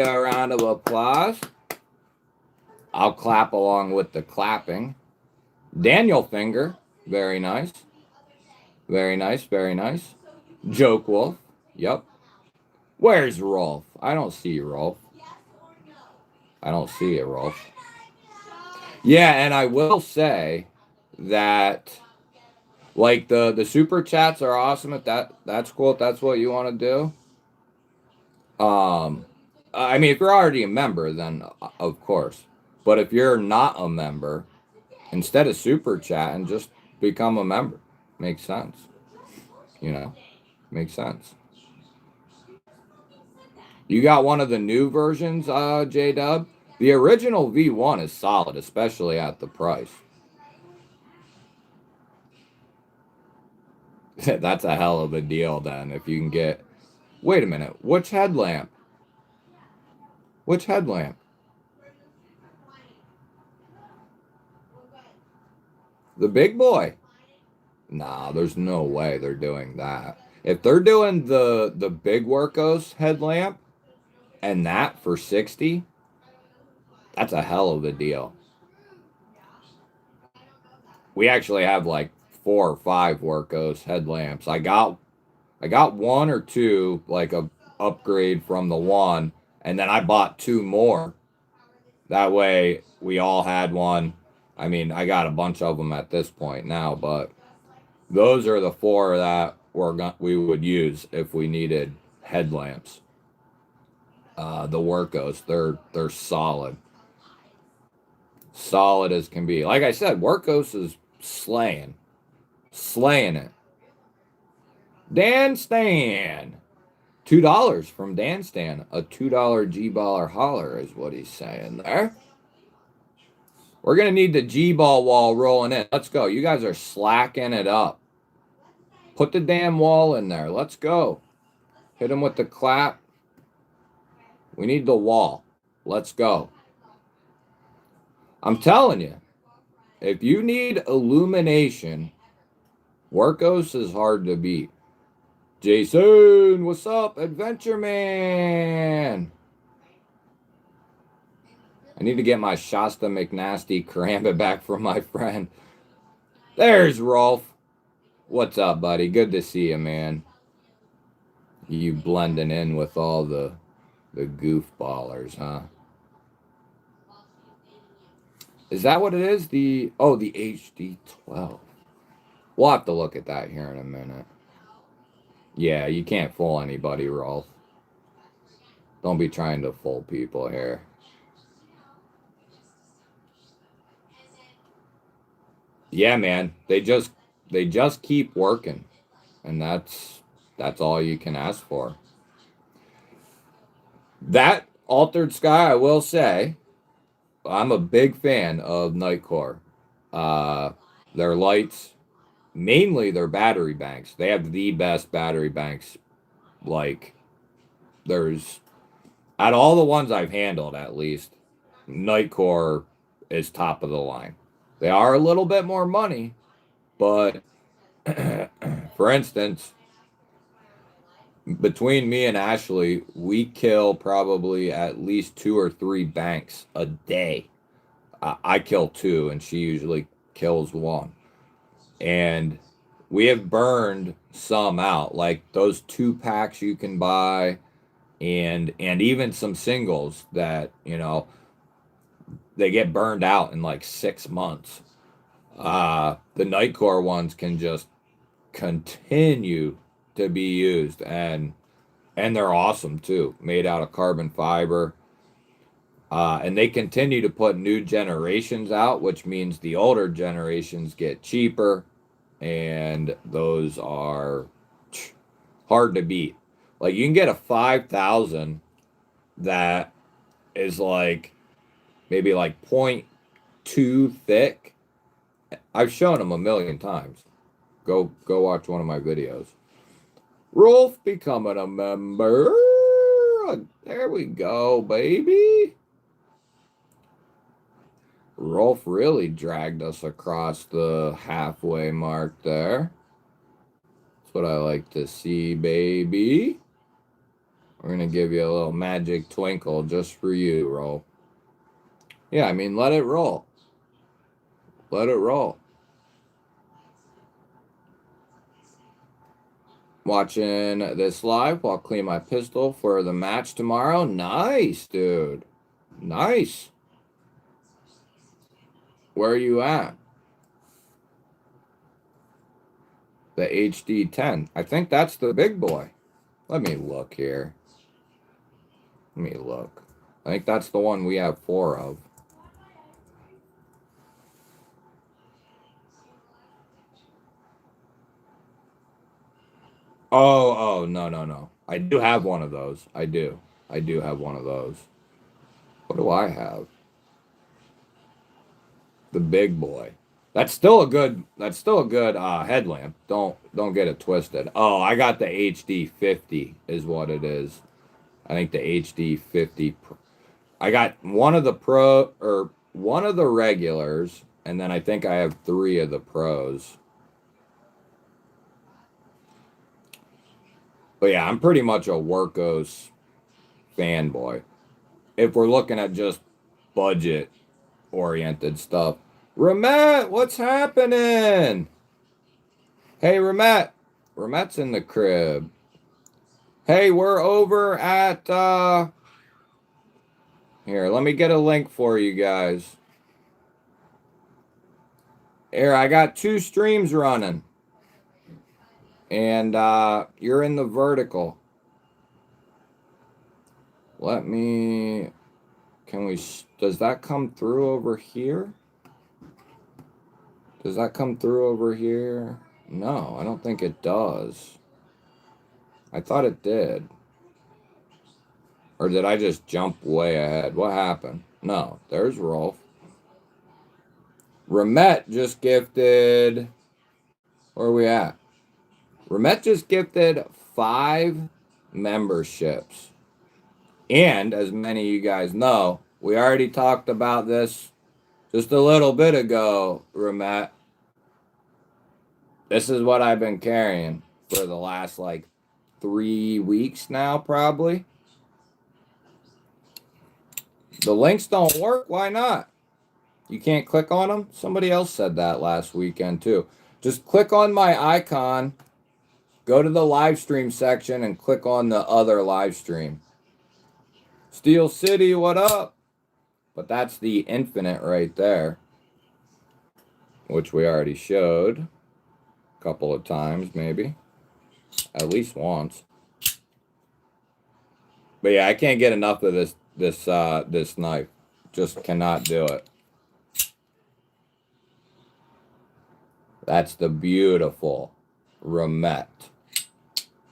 a round of applause. I'll clap along with the clapping. Daniel Finger, very nice. Very nice, very nice. Joke Wolf, yep. Where's Rolf? I don't see Rolf. I don't see it, Rolf. Yeah, and I will say that like the super chats are awesome if that's cool if that's what you want to do. I mean if you're already a member then of course. But if you're not a member, instead of super chatting, just become a member. Makes sense. You know, makes sense. You got one of the new versions, J Dub. The original V1 is solid, especially at the price. That's a hell of a deal then if you can get. Wait a minute, which headlamp? Which headlamp? The big boy. Nah, there's no way they're doing that. If they're doing the big Workos headlamp and that for 60, that's a hell of a deal. We actually have like 4 or 5 Workos headlamps. I got 1 or 2 like a upgrade from the one, and then I bought 2 more. That way we all had one. I mean, I got a bunch of them at this point now, but those are the 4 that we would use if we needed headlamps. The Workos, they're solid, solid as can be. Like I said, Workos is slaying it. Dan Stan, $2 from Dan Stan, a $2 GBall holler is what he's saying there. We're gonna need the GBall wall rolling in. Let's go. You guys are slacking it up. Put the damn wall in there. Let's go. Hit him with the clap. We need the wall. Let's go. I'm telling you, if you need illumination, Workos is hard to beat. Jason, what's up, Adventure Man? I need to get my Shasta McNasty Karambit back from my friend. There's Rolf. What's up, buddy? Good to see you, man. You blending in with all the goofballers, huh? Is that what it is? The HD12. We'll have to look at that here in a minute. Yeah, you can't fool anybody, Rolf. Don't be trying to fool people here. Yeah, man. They just keep working. And that's all you can ask for. That Altered Sky, I will say, I'm a big fan of Nightcore. Their lights, mainly their battery banks. They have the best battery banks. Like, there's, out of all the ones I've handled, at least, Nightcore is top of the line. They are a little bit more money, but for instance, between me and Ashley, we kill probably at least 2 or 3 banks a day. I kill 2, and she usually kills 1. And we have burned some out, like those 2 packs you can buy, and even some singles that they get burned out in like 6 months. The Nightcore ones can just continue to be used, and they're awesome too, made out of carbon fiber. And they continue to put new generations out, which means the older generations get cheaper, and those are hard to beat. Like you can get a 5,000 that is like maybe like 0.2 thick. I've shown them a million times. Go watch one of my videos. Rolf becoming a member. There we go, baby. Rolf really dragged us across the halfway mark there. That's what I like to see, baby. We're going to give you a little magic twinkle just for you, Rolf. Yeah, I mean, let it roll. Let it roll. Watching this live while clean my pistol for the match tomorrow. Nice, dude. Nice. Where are you at? The HD10. I think that's the big boy. Let me look here. Let me look. I think that's the one we have 4 of. Oh, no. I do have one of those. I do have one of those. What do I have? The big boy. That's still a good headlamp. Don't get it twisted. Oh, I got the HD50 is what it is. I think the HD50. I got one of the one of the regulars, and then I think I have 3 of the pros. But yeah, I'm pretty much a Workos fanboy. If we're looking at just budget oriented stuff. Ramet, what's happening? Hey, Ramet. Ramet's in the crib. Hey, we're over at, here, let me get a link for you guys. Here, I got 2 streams running. And, you're in the vertical. Let me, does that come through over here? Does that come through over here? No, I don't think it does. I thought it did. Or did I just jump way ahead? What happened? No, there's Rolf. Ramet just gifted... Where are we at? Ramet just gifted 5 memberships. And, as many of you guys know, we already talked about this just a little bit ago, Ramet. This is what I've been carrying for the last, 3 weeks now, probably. The links don't work. Why not? You can't click on them? Somebody else said that last weekend, too. Just click on my icon, go to the live stream section, and click on the other live stream. Steel City, what up? But that's the Infinite right there, which we already showed a couple of times, maybe. At least once. But yeah, I can't get enough of this knife. Just cannot do it. That's the beautiful Ramet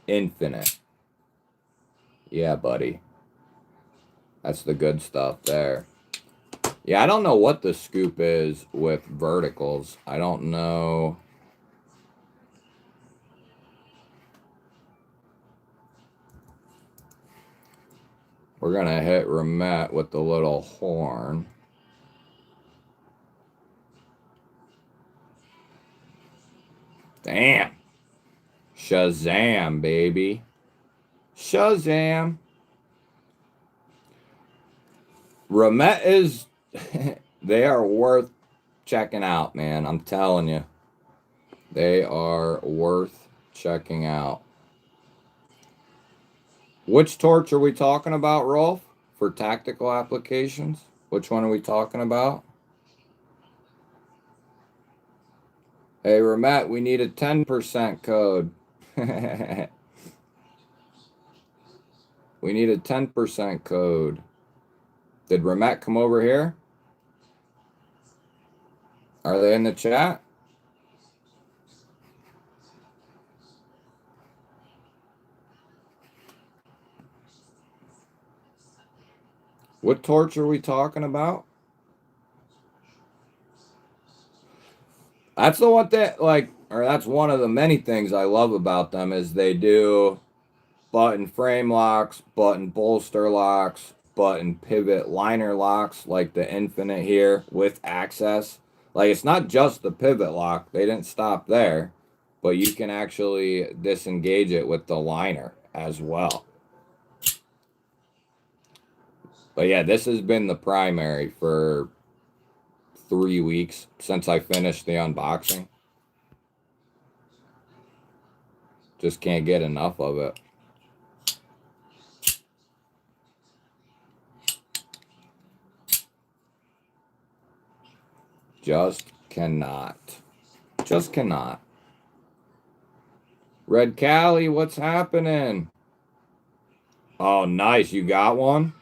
Infinite. Yeah, buddy. That's the good stuff there. Yeah, I don't know what the scoop is with verticals. I don't know. We're going to hit Ramet with the little horn. Damn. Shazam, baby. Shazam. Ramet is... they are worth checking out, man. I'm telling you. They are worth checking out. Which torch are we talking about, Rolf? For tactical applications? Which one are we talking about? Hey, Ramet, we need a 10% code. We need a 10% code. Did Ramet come over here? Are they in the chat? What torch are we talking about? That's the one that, that's one of the many things I love about them is they do button frame locks, button bolster locks, button pivot liner locks, like the Infinite here with access. Like, it's not just the pivot lock. They didn't stop there, but you can actually disengage it with the liner as well. But yeah, this has been the primary for 3 weeks since I finished the unboxing. Just can't get enough of it. Just cannot. Just cannot. Red Cali, what's happening? Oh, nice. You got one?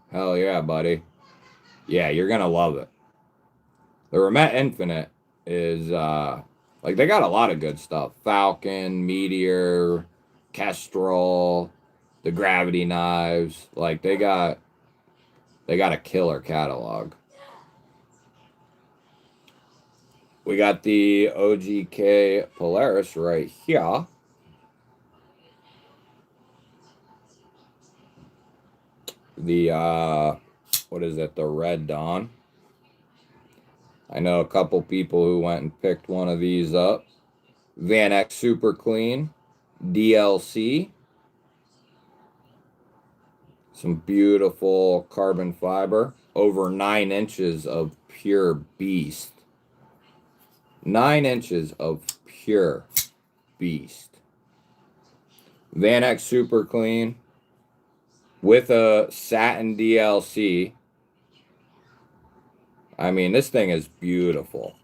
Hell yeah, buddy. Yeah, you're going to love it. The Remet Infinite is, like, they got a lot of good stuff. Falcon, Meteor, Kestrel, the Gravity Knives. Like, they got a killer catalog. We got the OGK Polaris right here. The, what is it? The Red Dawn. I know a couple people who went and picked one of these up. Van X Super Clean. DLC. Some beautiful carbon fiber. Over 9 inches of pure beast. 9 inches of pure beast. Van X Super Clean. With a satin DLC. I mean, this thing is beautiful.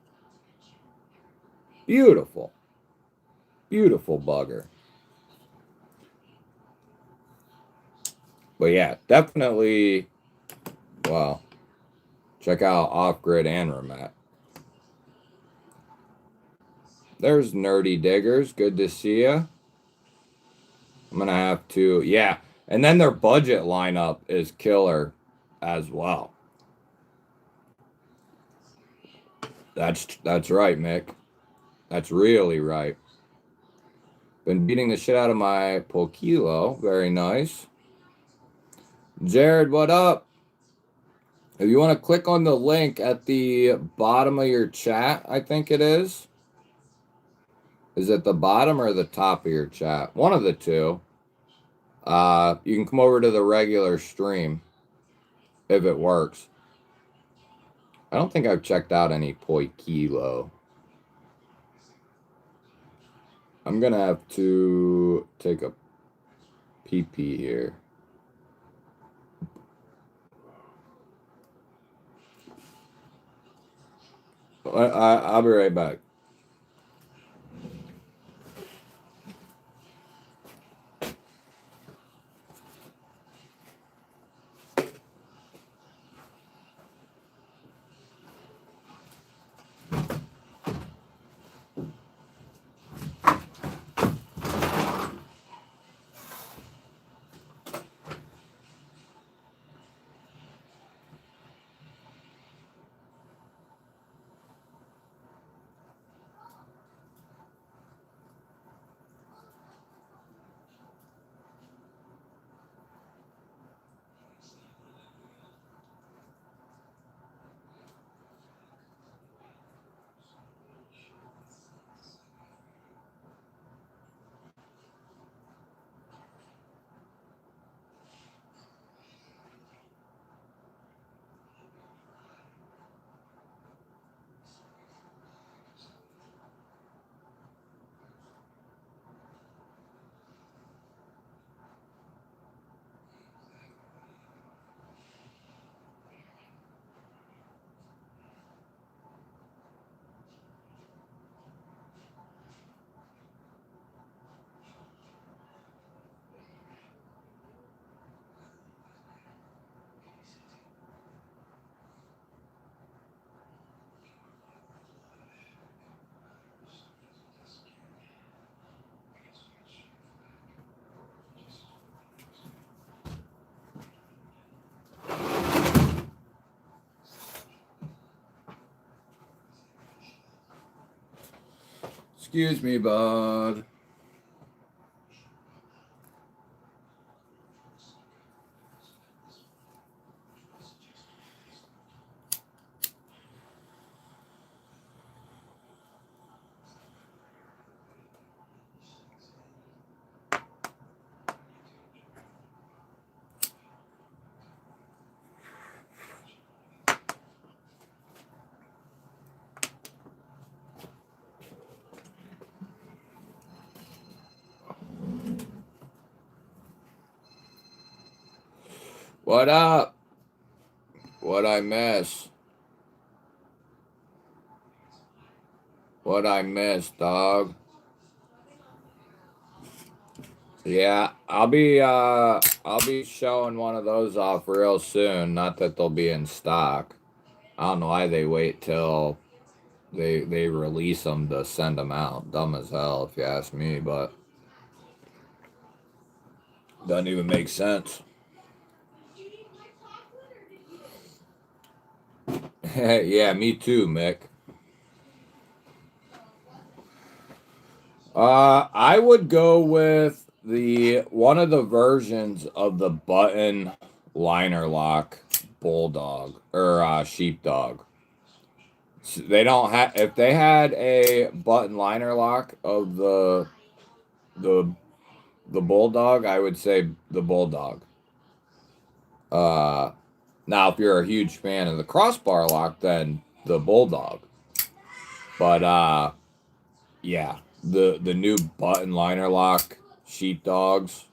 Beautiful. Beautiful bugger. But yeah, definitely, well, check out Off-Grid and Remet. There's Nerdy Diggers. Good to see you. I'm going to have to, yeah. And then their budget lineup is killer as well. That's right, Mick. That's really right. Been beating the shit out of my Pokilo. Very nice. Jared, what up? If you want to click on the link at the bottom of your chat, I think it is. Is it the bottom or the top of your chat? One of the two. You can come over to the regular stream if it works. I don't think I've checked out any Pokilo. I'm going to have to take a pee-pee here. I'll be right back. Excuse me, bud. What up? What I miss? What I missed, dog. Yeah, I'll be showing one of those off real soon. Not that they'll be in stock. I don't know why they wait till they release them to send them out. Dumb as hell, if you ask me, but doesn't even make sense. Yeah, me too, Mick. I would go with one of the versions of the button liner lock bulldog or sheepdog. So they don't have if they had a button liner lock of the the bulldog, I would say the bulldog. Uh, Now if you're a huge fan of the crossbar lock, then the bulldog. But yeah, the new button liner lock sheepdogs,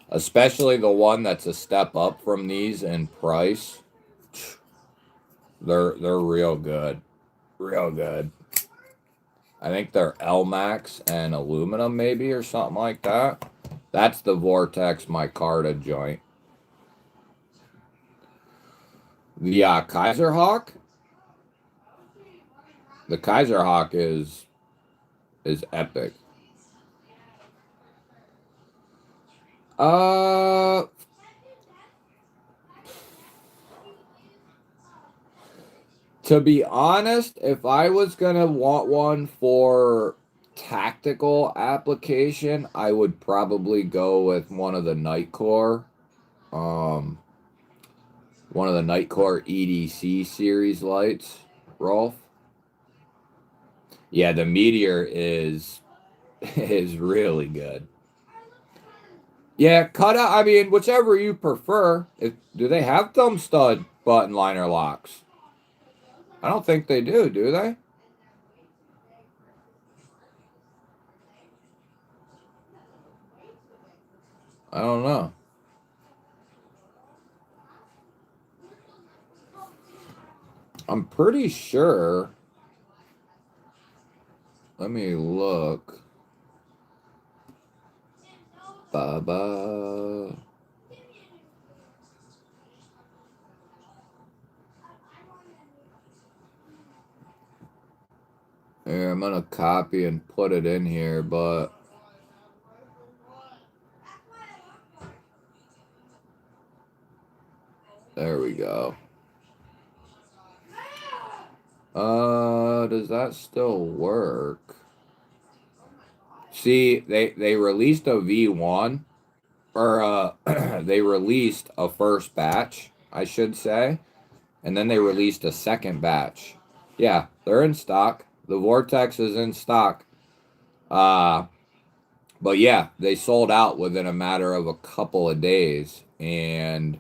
especially the one that's a step up from these in price, they're real good, real good. I think they're L Max and aluminum maybe or something like that. That's the Vortex micarta joint. The Kaiser Hawk. The Kaiser Hawk is epic. Uh, to be honest, if I was gonna want one for tactical application, I would probably go with one of the Nightcore, um, one of the Nightcore EDC series lights, Rolf. Yeah, the Meteor is is really good. Yeah, cutout. I mean, whichever you prefer. Do they have thumb stud button liner locks? I don't think they do they? I don't know. I'm pretty sure. Let me look. Baba. Here, I'm gonna copy and put it in here, but there we go. Does that still work? See, they released a V1 or they released a first batch, I should say, and then they released a second batch. Yeah, they're in stock. The Vortex is in stock. Uh but yeah, they sold out within a matter of a couple of days and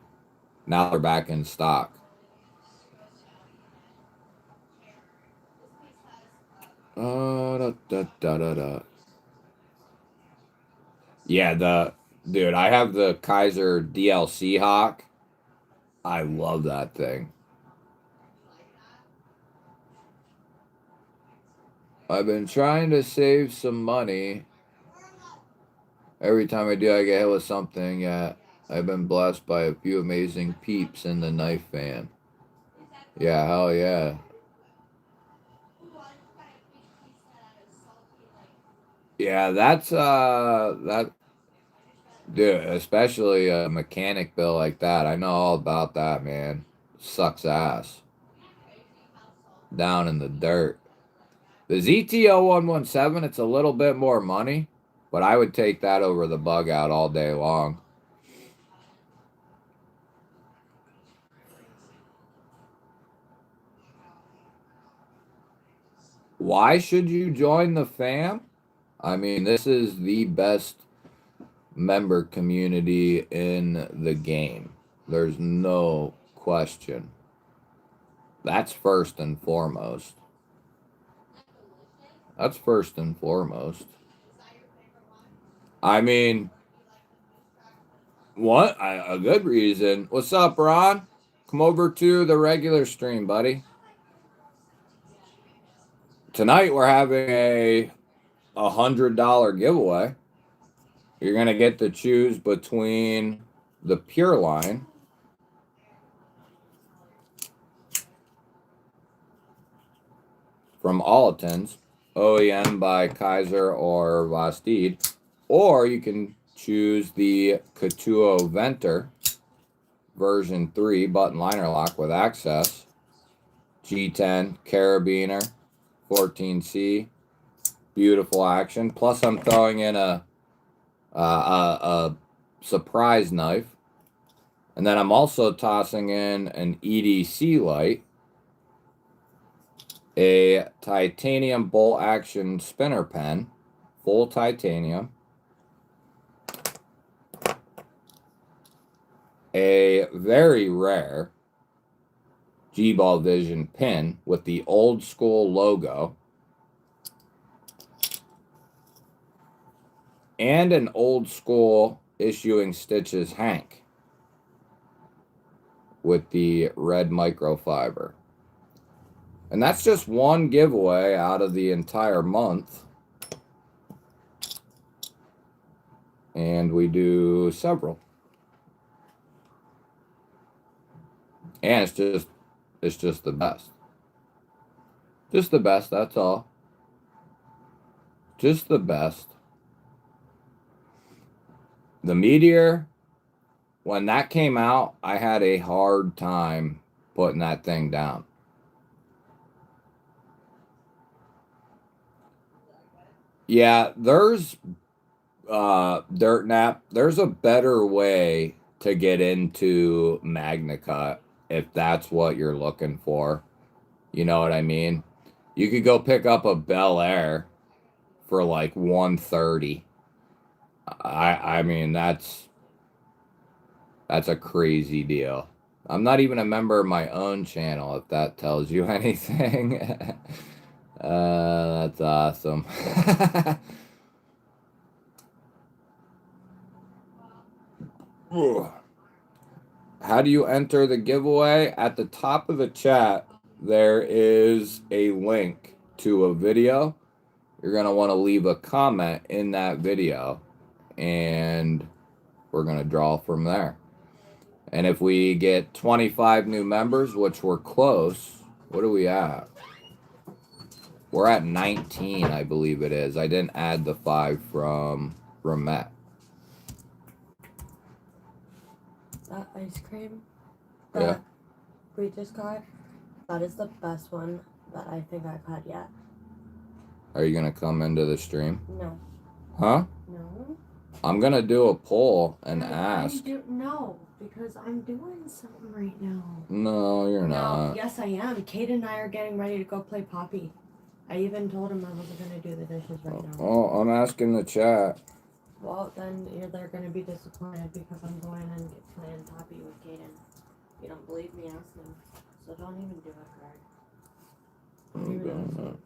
now they're back in stock. Da, da, da, da. Yeah, the dude, I have the Kaiser DLC Hawk. I love that thing. I've been trying to save some money. Every time I do, I get hit with something. Yeah, I've been blessed by a few amazing peeps in the knife fan. Yeah, hell yeah. Yeah, that's that dude, especially a mechanic bill like that. I know all about that, man. Sucks ass. Down in the dirt. The ZT0117, it's a little bit more money, but I would take that over the bug out all day long. Why should you join the fam? I mean, this is the best member community in the game. There's no question. That's first and foremost. That's first and foremost. I mean, a good reason. What's up, Ron? Come over to the regular stream, buddy. tonight we're having a $100 giveaway. You're going to get to choose between the Pure line from Alton's, OEM by Kaiser or Vastid, or you can choose the Katuo Venter version 3 button liner lock with access, G10 carabiner, 14C, beautiful action. Plus, I'm throwing in a surprise knife, and then I'm also tossing in an EDC light, a titanium bolt action spinner pen, full titanium, a very rare GBall Vision pin with the old school logo, and an old school Issuing Stitches Hank with the red microfiber. And that's just one giveaway out of the entire month. And we do several. And it's just the best. Just the best, that's all. Just the best. The Meteor, when that came out, I had a hard time putting that thing down. Yeah, there's Dirt Nap. There's a better way to get into MagnaCut if that's what you're looking for. You know what I mean? You could go pick up a Bel Air for like $130. I mean that's a crazy deal. I'm not even a member of my own channel, if that tells you anything. That's awesome. How do you enter the giveaway? At the top of the chat, there is a link to a video. You're going to want to leave a comment in that video, and we're going to draw from there. And if we get 25 new members, which we're close, what are we at? We're at 19, I believe it is. I didn't add the 5 from Ramet. That ice cream that we just got, that is the best one that I think I've had yet. Are you going to come into the stream? No. Huh? No. I'm going to do a poll and ask. No, because I'm doing something right now. No, you're not. Yes, I am. Kate and I are getting ready to go play Poppy. I even told him I wasn't going to do the dishes right now. Oh, I'm asking the chat. Well, then they're going to be disappointed because I'm going and playing Poppy with Kaden. You don't believe me, ask him. So don't even do it, Greg.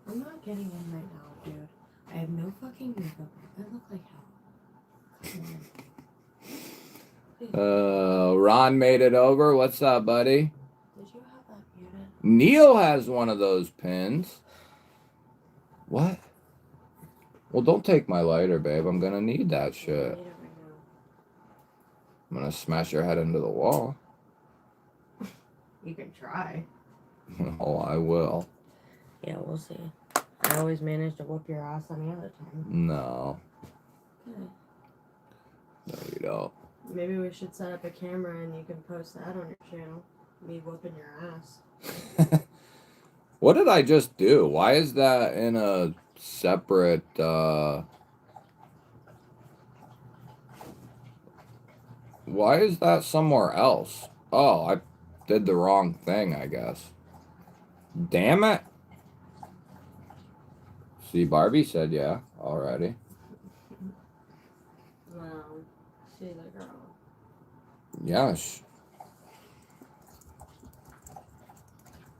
I'm not getting in right now, dude. I have no fucking makeup. I look like hell. Come on. Ron made it over. What's up, buddy? Did you have that muted? Neil has one of those pins. What? Well, don't take my lighter, babe. I'm gonna need that shit. I need it right now. I'm gonna smash your head into the wall. You can try. Oh, I will. Yeah, we'll see. I always manage to whoop your ass any other time. No. Okay. No, you don't. Maybe we should set up a camera and you can post that on your channel. Me whooping your ass. What did I just do? Why is that in a separate, why is that somewhere else? Oh, I did the wrong thing, I guess. Damn it. See, Barbie said yeah already. Well, she's a girl. Yes.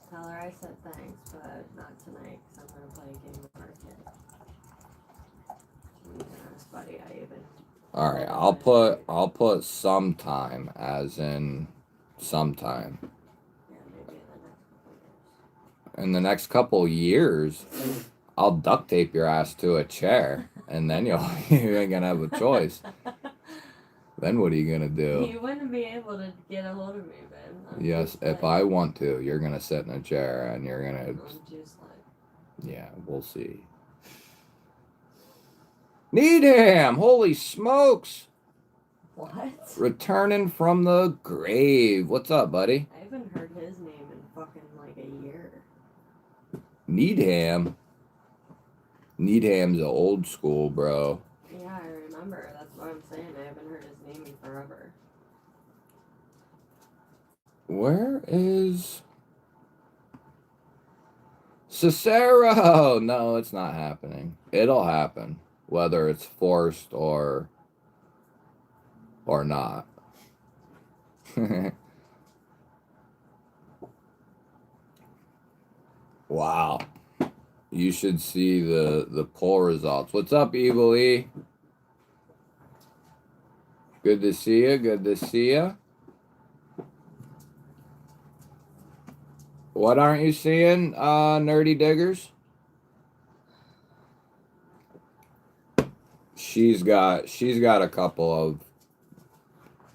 Tell her I said thanks, but not tonight, because I'm going to play a game with our kid. Honest, buddy, I even... Alright, I'll put sometime, as in sometime. Yeah, maybe in the next couple years. In the next couple years? I'll duct tape your ass to a chair, and then you ain't gonna have a choice. Then what are you gonna do? You wouldn't be able to get a hold of me, Ben. Yes, if I want to, you're gonna sit in a chair and you're gonna. Yeah, we'll see. Needham! Holy smokes! What? Returning from the grave. What's up, buddy? I haven't heard his name in fucking like a year. Needham? Needham's old school, bro. Yeah, I remember. That's what I'm saying. I haven't heard his name in forever. Where is Cicero? No, it's not happening. It'll happen, whether it's forced or not. Wow. You should see the poll results. What's up, Evil E? Good to see you. Good to see you. What aren't you seeing, Nerdy Diggers? She's got a couple of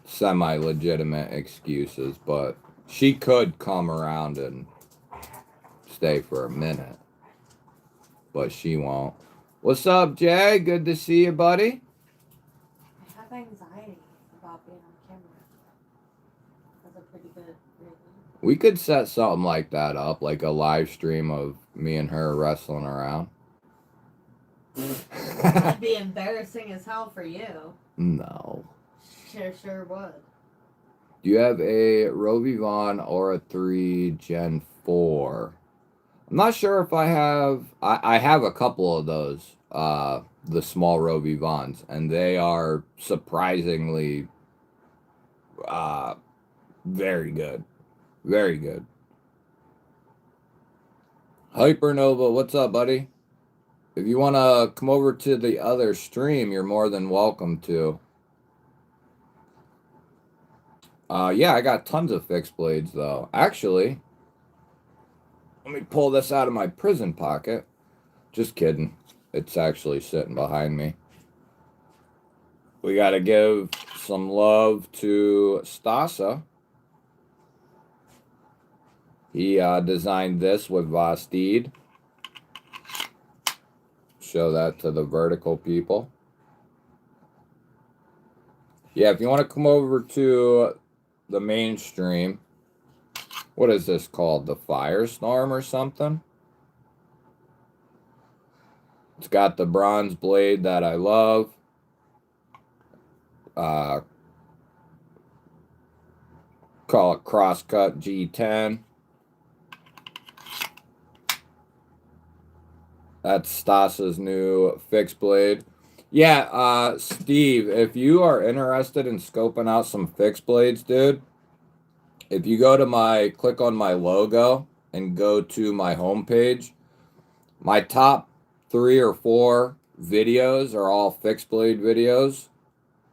semi-legitimate excuses, but she could come around and stay for a minute. But she won't. What's up, Jay? Good to see you, buddy. I have anxiety about being on camera. That's a pretty good reason. We could set something like that up, like a live stream of me and her wrestling around. That'd be embarrassing as hell for you. No. Sure would. Do you have a Rovivon Aura 3 Gen 4? I'm not sure if I have. I have a couple of those, the small Rovivons, and they are surprisingly very good. Very good. Hypernova, what's up, buddy? If you want to come over to the other stream, you're more than welcome to. Yeah, I got tons of fixed blades, though. Actually, let me pull this out of my prison pocket. Just kidding. It's actually sitting behind me. We got to give some love to Stasa. He designed this with Vastid. Show that to the vertical people. Yeah, if you want to come over to the mainstream, what is this called? The Firestorm or something? It's got the bronze blade that I love. Call it Crosscut G10. That's Stasa's new fixed blade. Yeah, Steve, if you are interested in scoping out some fixed blades, dude, if you go to click on my logo and go to my homepage, my top 3 or 4 videos are all fixed blade videos.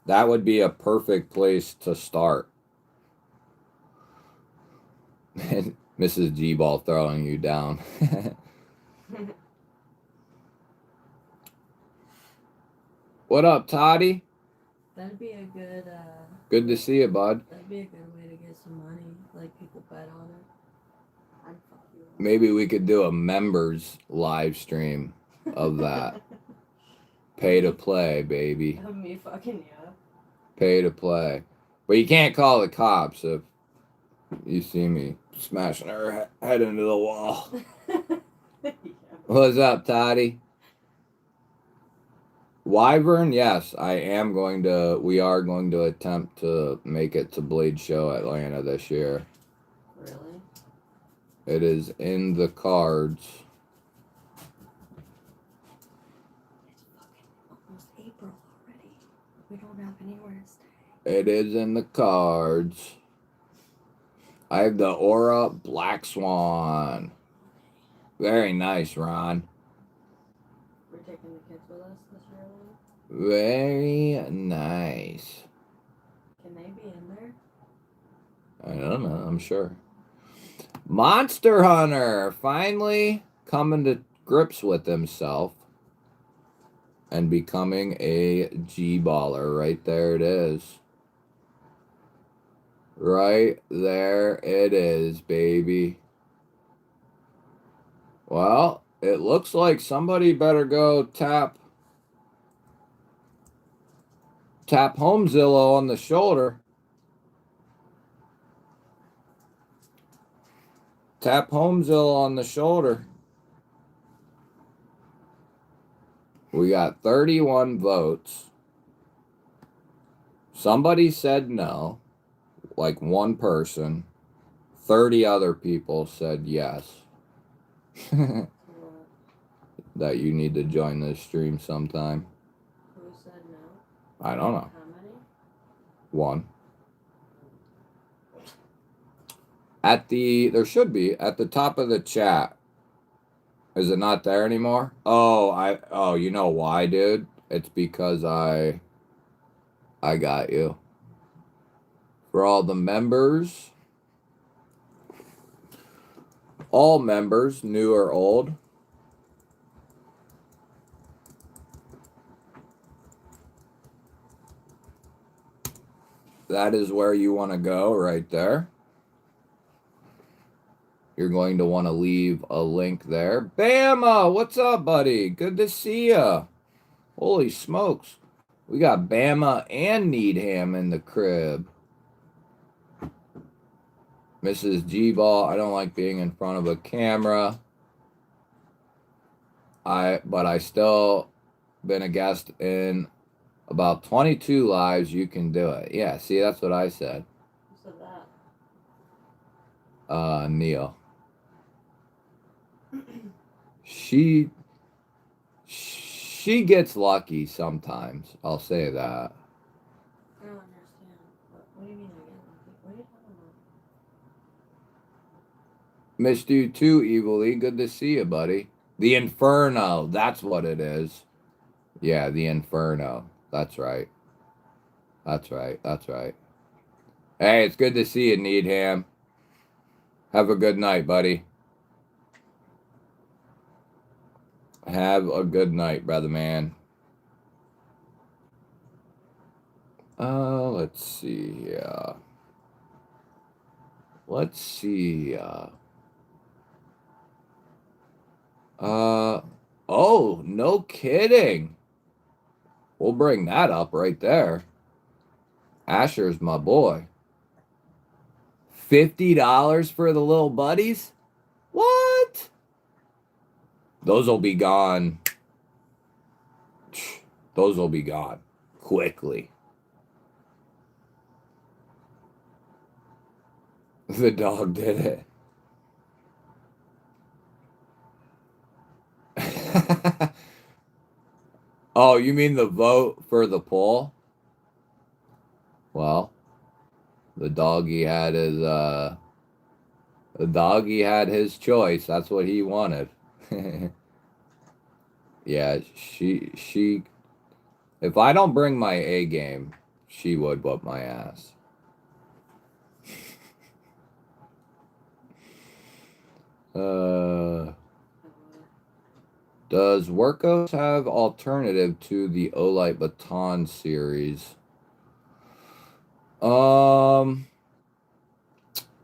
That would be a perfect place to start. Mrs. GBall throwing you down. What up, Toddy? That'd be a good, Good to see you, bud. That'd be a good way to get some money. Like, people bet on it. I'd fuck you up. Maybe we could do a members live stream of that. Pay to play, baby. Of me fucking you up. Pay to play. But you can't call the cops if you see me smashing her head into the wall. Yeah. What's up, Toddy? Wyvern, yes, we are going to attempt to make it to Blade Show Atlanta this year. Really? It is in the cards. It's fucking almost April already. We don't have anywhere to stay. It is in the cards. I have the Aura Black Swan. Very nice, Ron. We're taking the kids with us this year, Very nice. Can they be in there? I don't know, I'm sure. Monster Hunter finally coming to grips with himself and becoming a G-baller. Right there it is. Right there it is, baby. Well, it looks like somebody better go tap Homezilla on the shoulder. Tap Homezilla on the shoulder. We got 31 votes. Somebody said no, like one person. 30 other people said yes. That you need to join this stream sometime. Who said no? I don't know. How many? One. There should be at the top of the chat. Is it not there anymore? Oh, you know why, dude? It's because I got you. For all the members, all members, new or old, that is where you want to go right there. You're going to want to leave a link there. Bama, what's up, buddy? Good to see ya. Holy smokes. We got Bama and Needham in the crib. Mrs. GBall, I don't like being in front of a camera. But I still been a guest in about 22 lives. You can do it. Yeah, see, that's what I said. Who said that? Neil. She gets lucky sometimes. I'll say that. I don't understand. What do you mean I get lucky? What are you talking about? Missed you too, Evilly. Good to see you, buddy. The Inferno. That's what it is. Yeah, the Inferno. That's right. That's right. That's right. Hey, it's good to see you, Needham. Have a good night, buddy. Have a good night, brother man. Let's see here. Let's see. Oh, no kidding. We'll bring that up right there. Asher's my boy. $50 for the little buddies? What? Those will be gone. Those will be gone quickly. The dog did it. Oh, you mean the vote for the poll? Well, the doggy had his choice. That's what he wanted. Yeah, she if I don't bring my A game, she would whoop my ass. Does Workos have alternative to the Olight Baton series?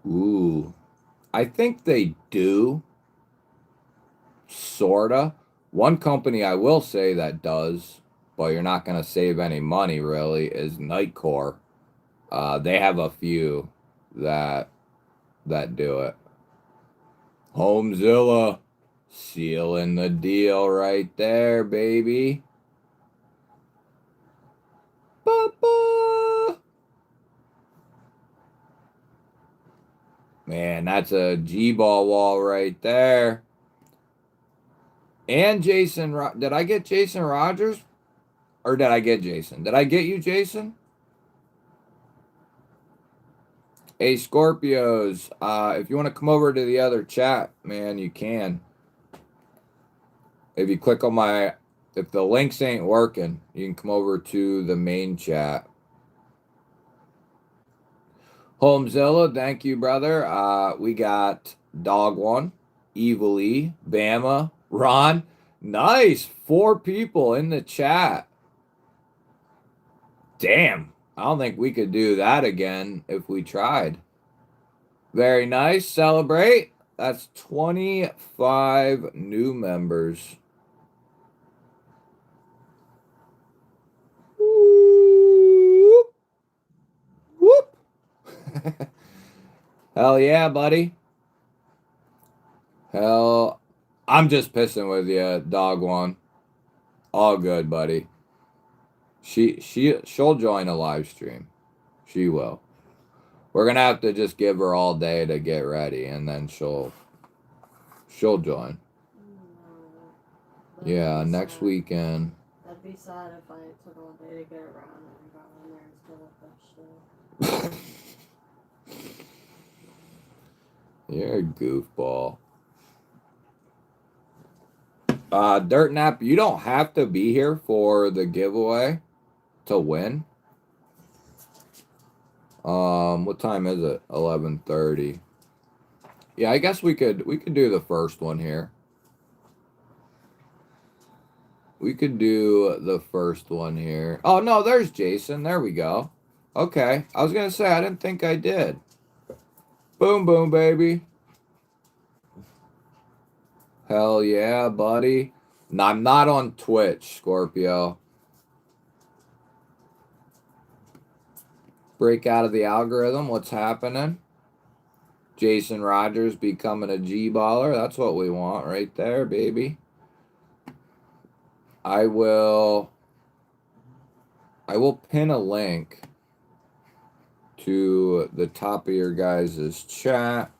Ooh. I think they do. Sorta. One company I will say that does, but you're not going to save any money really, is Nightcore. They have a few that do it. Homezilla, sealing the deal right there, baby. Ba-ba. Man, that's a GBall wall right there. And Jason, did I get Jason Rogers? Or did I get Jason? Did I get you, Jason? Hey, Scorpios, if you want to come over to the other chat, man, you can. If you click on if the links ain't working, you can come over to the main chat. Homezilla, thank you, brother. We got Dog One, Evil E, Bama, Ron, nice. 4 people in the chat. Damn. I don't think we could do that again if we tried. Very nice. Celebrate. That's 25 new members. Whoop. Whoop. Hell yeah, buddy. Hell, I'm just pissing with you, dog one. All good, buddy. She'll join a live stream. She will. We're gonna have to just give her all day to get ready, and then she'll join. Yeah, next weekend. That'd be sad if I took all day to get around and got on there and still with that shit. You're a goofball. Dirt Nap, you don't have to be here for the giveaway to win. What time is it? 11:30. Yeah, I guess we could do the first one here. We could do the first one here. Oh no, there's Jason. There we go. Okay. I was gonna say I didn't think I did. Boom boom baby. Hell yeah, buddy. No, I'm not on Twitch, Scorpio. Break out of the algorithm. What's happening? Jason Rogers becoming a G-baller. That's what we want right there, baby. I will pin a link to the top of your guys' chat.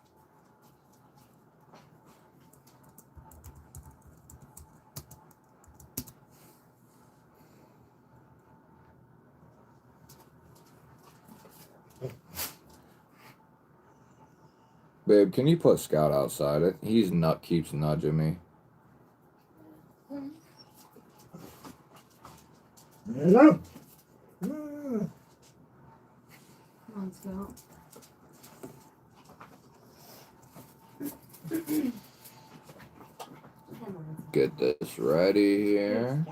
Babe, can you put Scout outside? He's keeps nudging me. Come on, Scout. Get this ready here.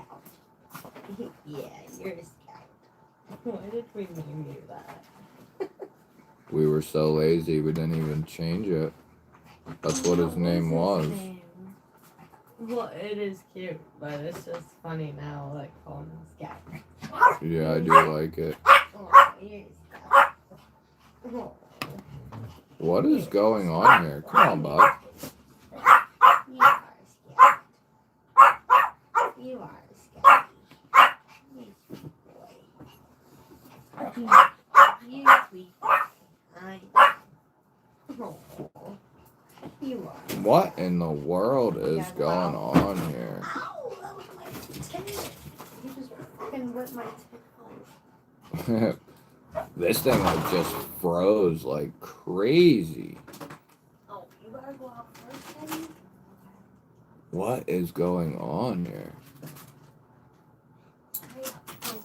Yeah, you're a Scout. Why did we name you that? We were so lazy we didn't even change it. That's what his name was. Well, it is cute, but it's just funny now, like calling him Scout. Yeah, I do like it. Oh, you're a Scout. Oh. What is going on here? Come on, bud. You are a Scout. You are a Scout. You sweet boy. You sweet boy. Oh, you are. What in the world is going on here? Ow, that was my titty. You just fucking ripped my titty. This thing like just froze like crazy. Oh, you gotta go out first, Teddy? What is going on here? Hurry up. Go.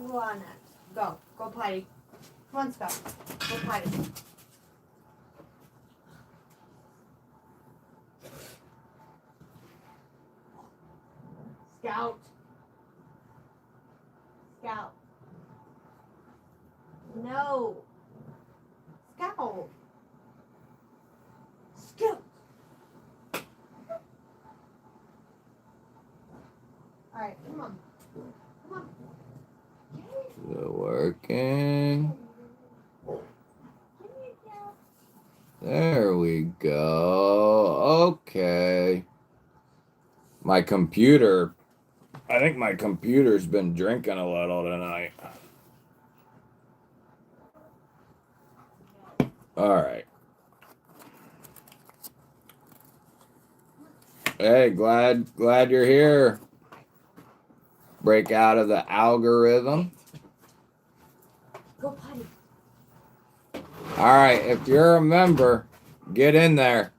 Go on next. Go potty. Come on, Scott. Go potty. Scout. No. Scout. Alright, come on. Is it working? There we go. Okay. My computer. I think my computer's been drinking a little tonight. All right. Hey, glad you're here. Break out of the algorithm. Go potty. All right, if you're a member, get in there.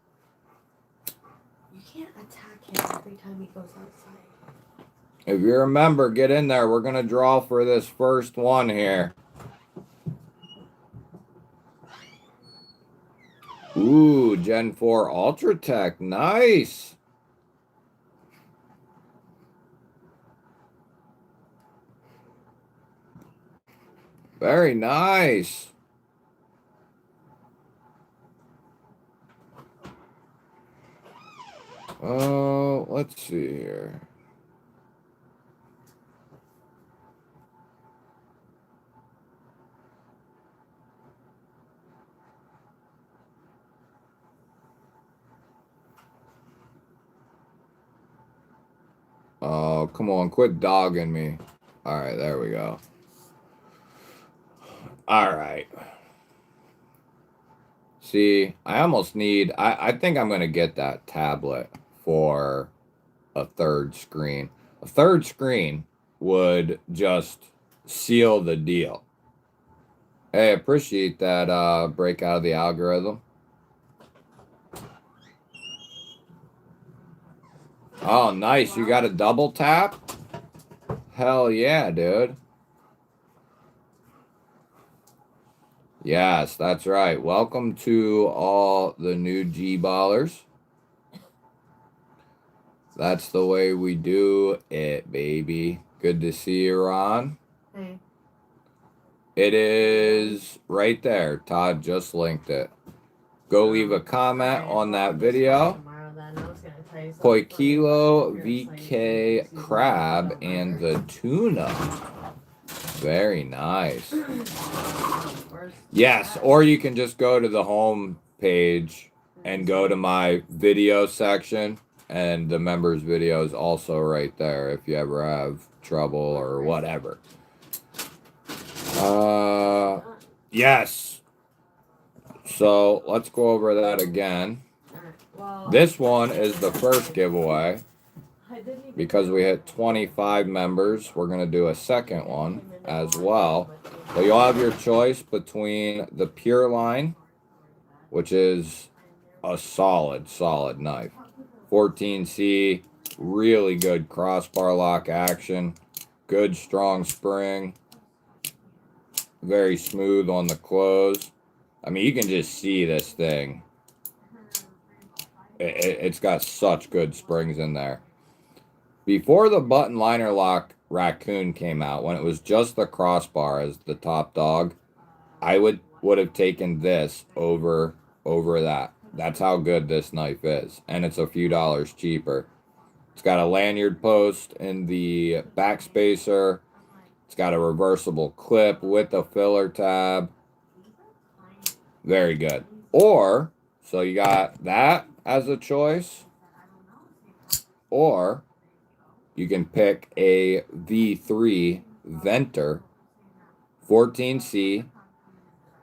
You can't attack him every time he goes outside. If you're a member, get in there. We're going to draw for this first one here. Ooh, Gen 4 Ultra Tech. Nice. Very nice. Oh, let's see here. Oh, come on, quit dogging me. All right, there we go. All right. See, I almost need, I think I'm going to get that tablet for a third screen. A third screen would just seal the deal. Hey, appreciate that break out of the algorithm. Oh, nice. You got a double tap? Hell yeah, dude. Yes, that's right. Welcome to all the new G-ballers. That's the way we do it, baby. Good to see you, Ron. Hey. It is right there. Todd just linked it. Go leave a comment on that video. Koi Kilo, VK Crab, and the tuna. Very nice. Yes, or you can just go to the home page and go to my video section, and the members video is also right there if you ever have trouble or whatever. Yes. So let's go over that again. This one is the first giveaway. Because we hit 25 members, we're going to do a second one as well. But you'll have your choice between the Pure line, which is a solid knife. 14C, really good crossbar lock action. Good strong spring. Very smooth on the close. I mean, you can just see this thing. It's got such good springs in there. Before the button liner lock raccoon came out, when it was just the crossbar as the top dog, I would have taken this over that. That's how good this knife is. And it's a few dollars cheaper. It's got a lanyard post in the backspacer. It's got a reversible clip with a filler tab. Very good. Or, so you got that as a choice. Or you can pick a V3 Venter 14C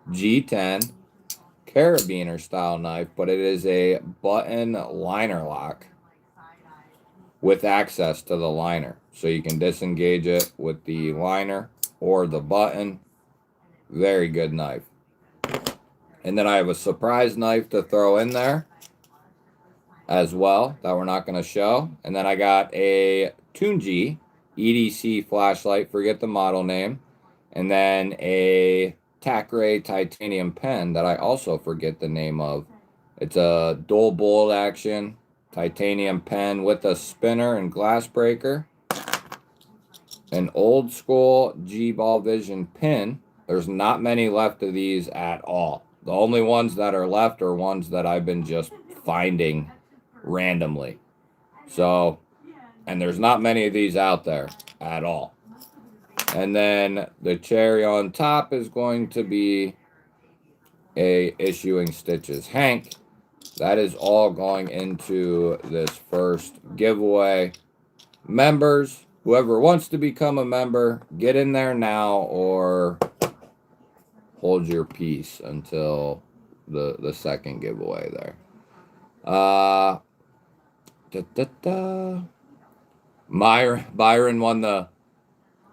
G10 carabiner style knife, but it is a button liner lock with access to the liner. So you can disengage it with the liner or the button. Very good knife. And then I have a surprise knife to throw in there as well that we're not going to show. And then I got a Tunji EDC flashlight, forget the model name. And then a Takray titanium pen that I also forget the name of. It's a dual bolt action titanium pen with a spinner and glass breaker. An old school GBall Vision pin. There's not many left of these at all. The only ones that are left are ones that I've been just finding randomly. So, and there's not many of these out there at all. And then the cherry on top is going to be a Issuing Stitches Hank. That is all going into this first giveaway. Members, whoever wants to become a member, get in there now or hold your peace until the second giveaway there. Byron won the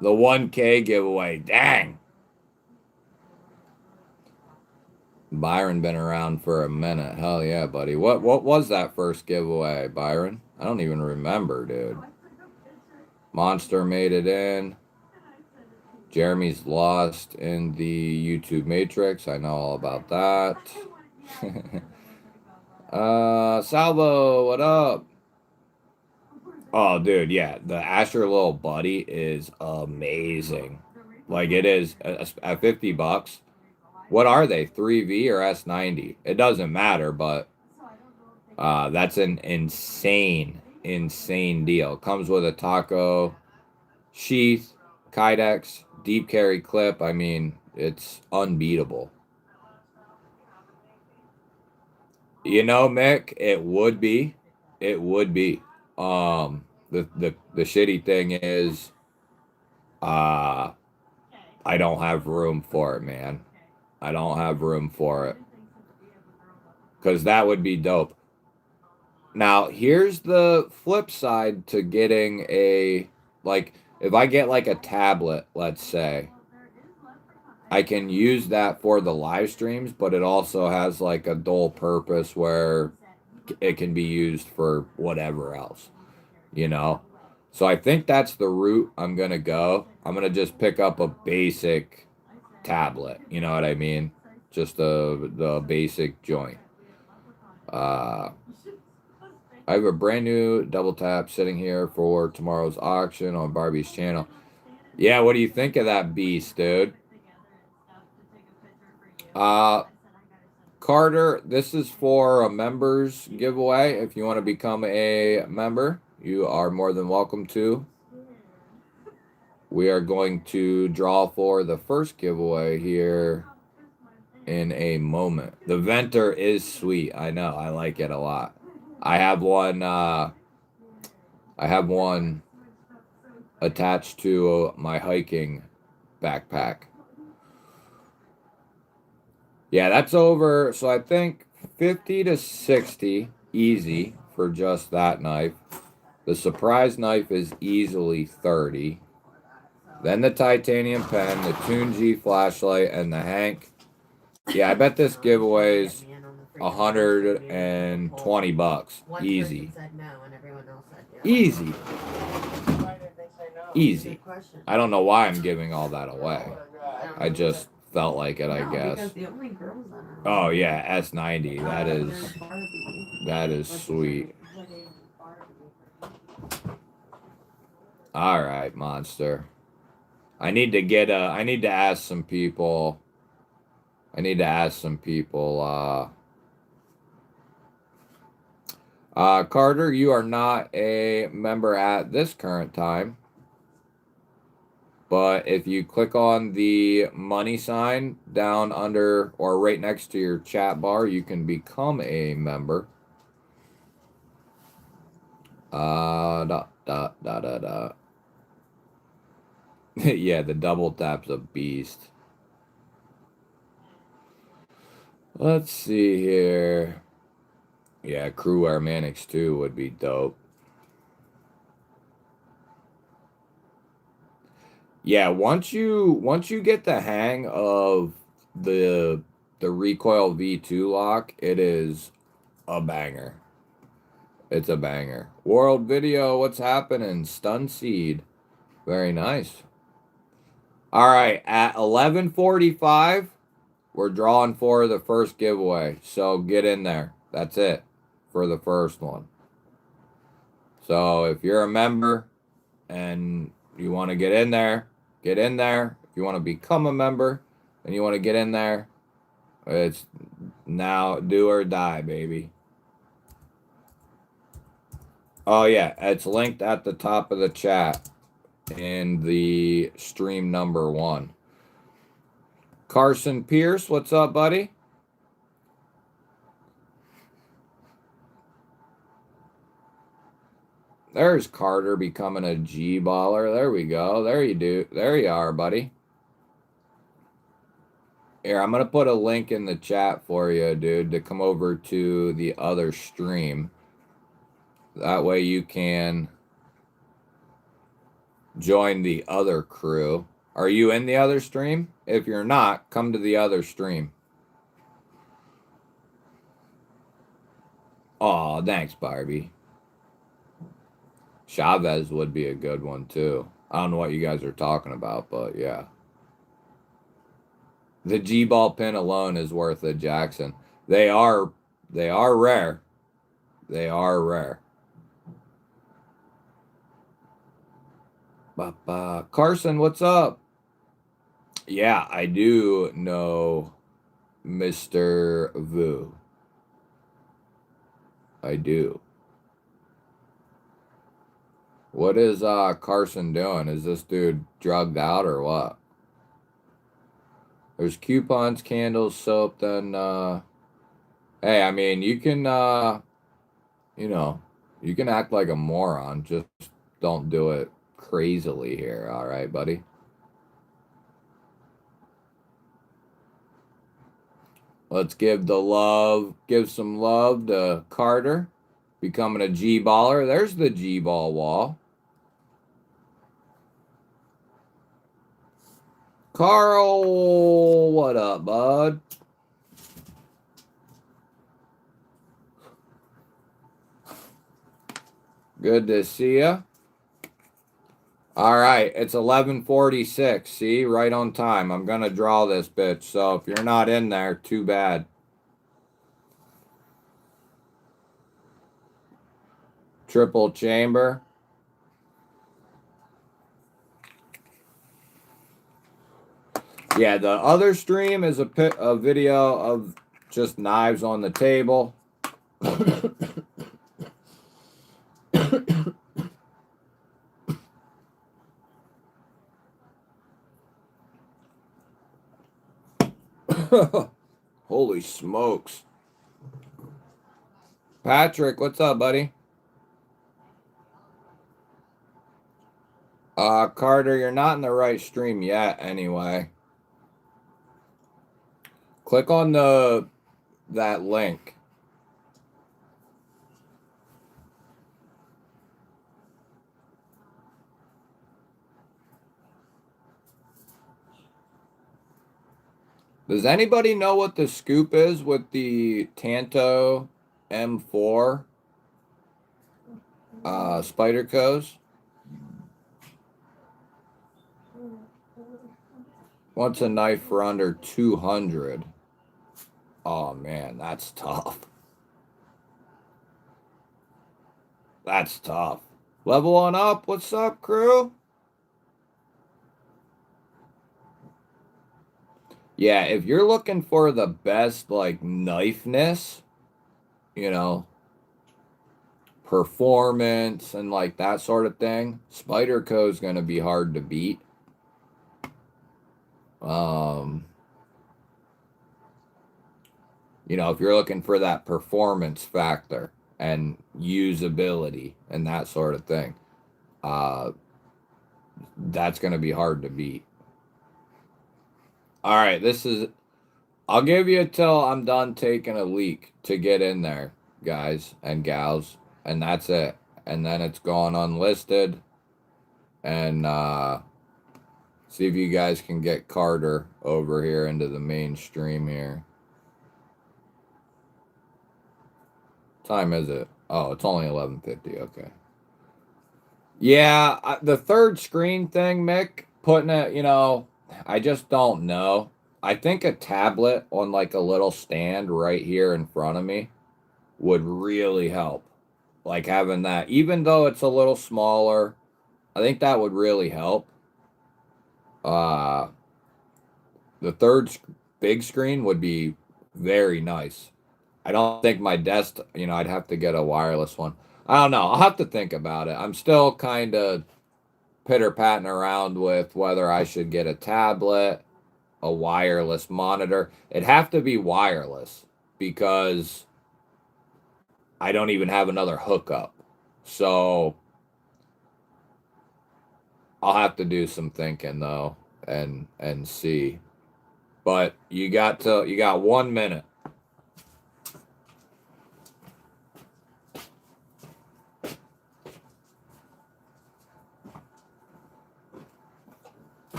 1K giveaway. Dang. Byron been around for a minute. Hell yeah, buddy. What was that first giveaway, Byron? I don't even remember, dude. Monster made it in. Jeremy's lost in the YouTube Matrix. I know all about that. Salvo, what up? Oh, dude, yeah. The Asher Little Buddy is amazing. Like it is at $50. What are they? 3V or S90? It doesn't matter, but that's an insane deal. Comes with a taco sheath, Kydex, deep carry clip. I mean, it's unbeatable. You know, Mick, it would be. It would be. The shitty thing is, I don't have room for it, man. I don't have room for it. Because that would be dope. Now, here's the flip side to getting a, like, if I get like a tablet, let's say, I can use that for the live streams, but it also has like a dual purpose where it can be used for whatever else, you know? So I think that's the route I'm going to go. I'm going to just pick up a basic tablet, you know what I mean? Just the basic joint. I have a brand new double tap sitting here for tomorrow's auction on Barbie's channel. Yeah, what do you think of that beast, dude? Carter, this is for a members giveaway. If you want to become a member, you are more than welcome to. We are going to draw for the first giveaway here in a moment. The Venter is sweet. I know. I like it a lot. I have one attached to my hiking backpack. Yeah, that's over. So I think 50 to 60 easy for just that knife. The surprise knife is easily 30. Then the titanium pen, the Toon G flashlight, and the Hank. Yeah, I bet this giveaway's $120. Easy. Easy. Easy. I don't know why I'm giving all that away. I just felt like it, I guess. Oh yeah, S90. That is sweet. All right, monster. I need to ask some people. Carter, you are not a member at this current time. But if you click on the money sign down under or right next to your chat bar, you can become a member. Yeah, the double tap's a beast. Let's see here. Yeah, Crew Armanics 2 would be dope. Yeah, once you get the hang of the recoil V2 lock, it is a banger. It's a banger. World Video, what's happening? Stun Seed. Very nice. All right, at 11:45, we're drawing for the first giveaway. So get in there. That's it for the first one. So if you're a member and you want to get in there, get in there. If you want to become a member and you want to get in there, it's now do or die, baby. Oh, yeah. It's linked at the top of the chat in the stream number 1. Carson Pierce, what's up, buddy? There's Carter becoming a G-baller. There we go. There you are, buddy. Here, I'm going to put a link in the chat for you, dude, to come over to the other stream. That way you can join the other crew. Are you in the other stream? If you're not, come to the other stream. Aw, thanks, Barbie. Chavez would be a good one, too. I don't know what you guys are talking about, but yeah. The GBall pin alone is worth it, Jackson. They are rare. They are rare. Carson, what's up? Yeah, I do know Mr. Vu. I do. What is Carson doing? Is this dude drugged out or what? There's coupons, candles, soap, then hey, I mean you can you know, you can act like a moron, just don't do it crazily here, alright, buddy? Let's give some love to Carter becoming a G baller. There's the G ball wall. Carl, what up, bud? Good to see ya. All right, it's 11:46. See, right on time. I'm gonna draw this bitch. So if you're not in there, too bad. Triple chamber. Yeah, the other stream is a video of just knives on the table. Holy smokes. Patrick, what's up, buddy? Carter, you're not in the right stream yet anyway. Click on that link. Does anybody know what the scoop is with the Tanto M4 Spyderco's? Wants a knife for under 200. Oh man, that's tough. That's tough. Level on up. What's up, crew? Yeah, if you're looking for the best like knifeness, you know, performance and like that sort of thing, Spyderco is going to be hard to beat. You know, if you're looking for that performance factor and usability and that sort of thing, that's going to be hard to beat. All right, I'll give you till I'm done taking a leak to get in there, guys and gals, and that's it. And then it's gone unlisted. And see if you guys can get Carter over here into the mainstream here. Time is it? Oh, it's only 11:50. Okay. Yeah, the third screen thing, Mick, putting it, you know, I just don't know. I think a tablet on like a little stand right here in front of me would really help. Like having that, even though it's a little smaller, I think that would really help. Uh, the third big screen would be very nice. I don't think my desk, you know, I'd have to get a wireless one. I don't know. I'll have to think about it. I'm still kind of pitter-patting around with whether I should get a tablet, a wireless monitor. It'd have to be wireless because I don't even have another hookup. So I'll have to do some thinking though and see. But you got 1 minute.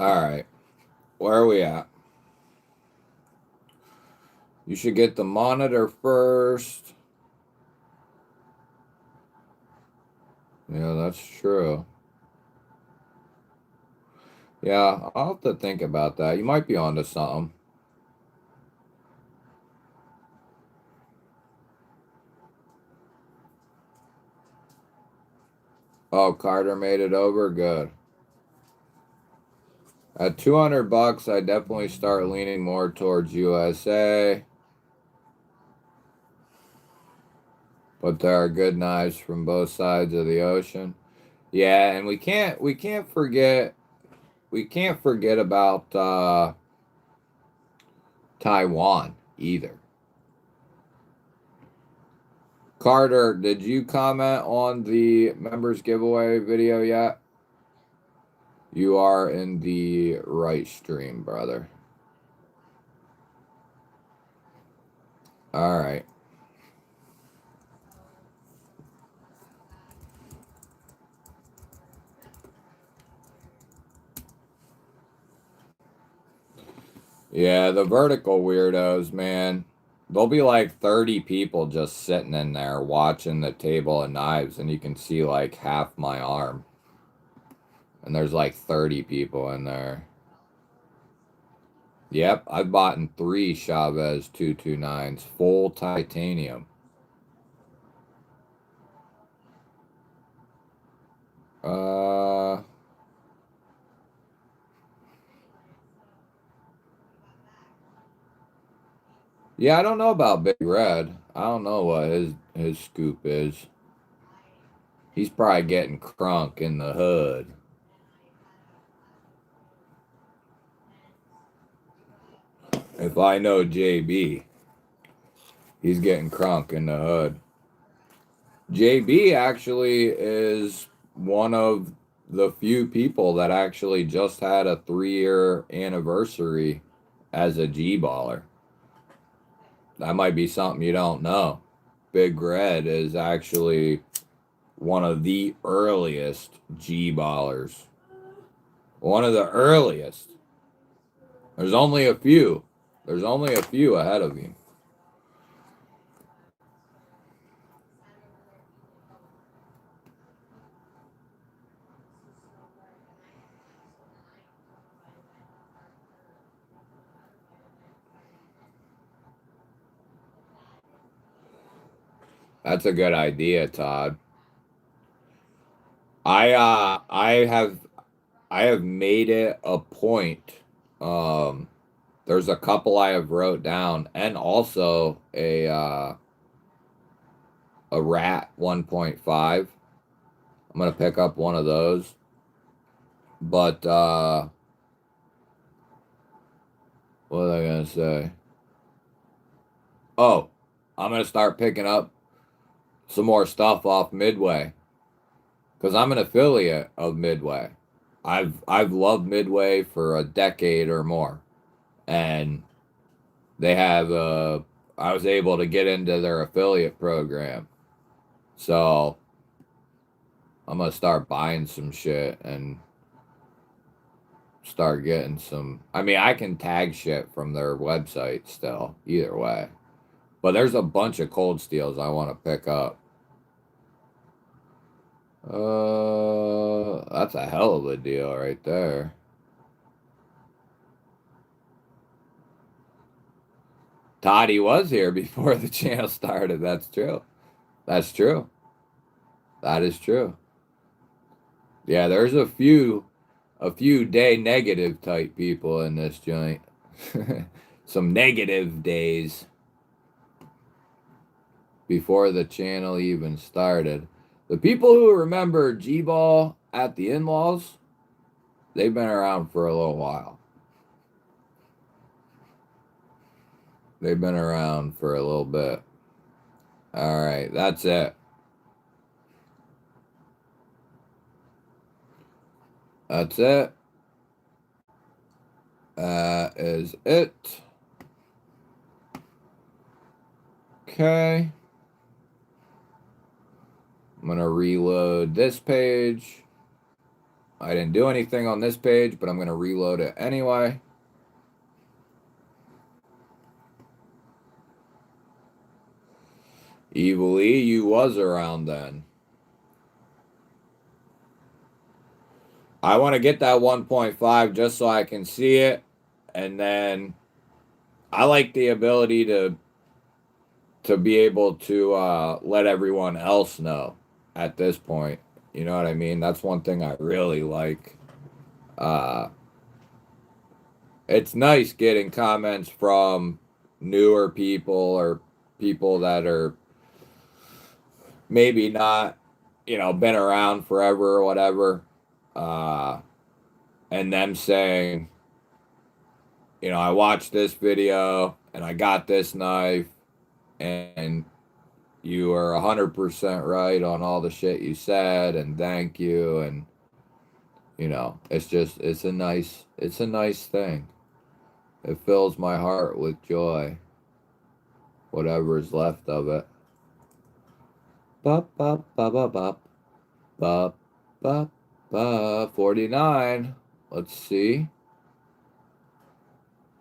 Alright. Where are we at? You should get the monitor first. Yeah, that's true. Yeah, I'll have to think about that. You might be onto something. Oh, Carter made it over? Good. At 200 bucks, I definitely start leaning more towards USA. But there are good knives from both sides of the ocean. Yeah, and we can't forget about Taiwan either. Carter, did you comment on the members giveaway video yet? You are in the right stream, brother. All right. Yeah, the vertical weirdos, man. There'll be like 30 people just sitting in there watching the table of knives, and you can see like half my arm. And there's like 30 people in there. Yep, I've bought in 3 Chavez 229s, full titanium. Uh, yeah, I don't know about Big Red. I don't know what his scoop is. He's probably getting crunk in the hood. If I know JB, he's getting crunk in the hood. JB actually is one of the few people that actually just had a 3-year anniversary as a G-baller. That might be something you don't know. Big Red is actually one of the earliest G-ballers. One of the earliest. There's only a few. There's only a few ahead of him. That's a good idea, Todd. I have made it a point. There's a couple I have wrote down, and also a Rat 1.5. I'm gonna pick up one of those. But what was I gonna say? Oh, I'm gonna start picking up some more stuff off Midway because I'm an affiliate of Midway. I've loved Midway for a decade or more, and they have I was able to get into their affiliate program, so I'm gonna start buying some shit and start getting some. I mean, I can tag shit from their website still, either way. But there's a bunch of cold steels I want to pick up. That's a hell of a deal right there. Toddy was here before the channel started. That's true. That's true. That is true. Yeah, there's a few day negative type people in this joint. Some negative days before the channel even started. The people who remember GBall at the in-laws, they've been around for a little while. They've been around for a little bit. All right, that's it. That's it. That is it. Okay. I'm going to reload this page. I didn't do anything on this page, but I'm going to reload it anyway. Evil E, you was around then. I want to get that 1.5 just so I can see it. And then I like the ability to be able to let everyone else know at this point. You know what I mean? That's one thing I really like. It's nice getting comments from newer people or people that are maybe not, been around forever or whatever. And them saying, I watched this video and I got this knife and you are 100% right on all the shit you said and thank you. And, it's a nice thing. It fills my heart with joy, whatever's left of it. Bop, bop, bop, bop, bop. Bop, bop, bop. 49. Let's see.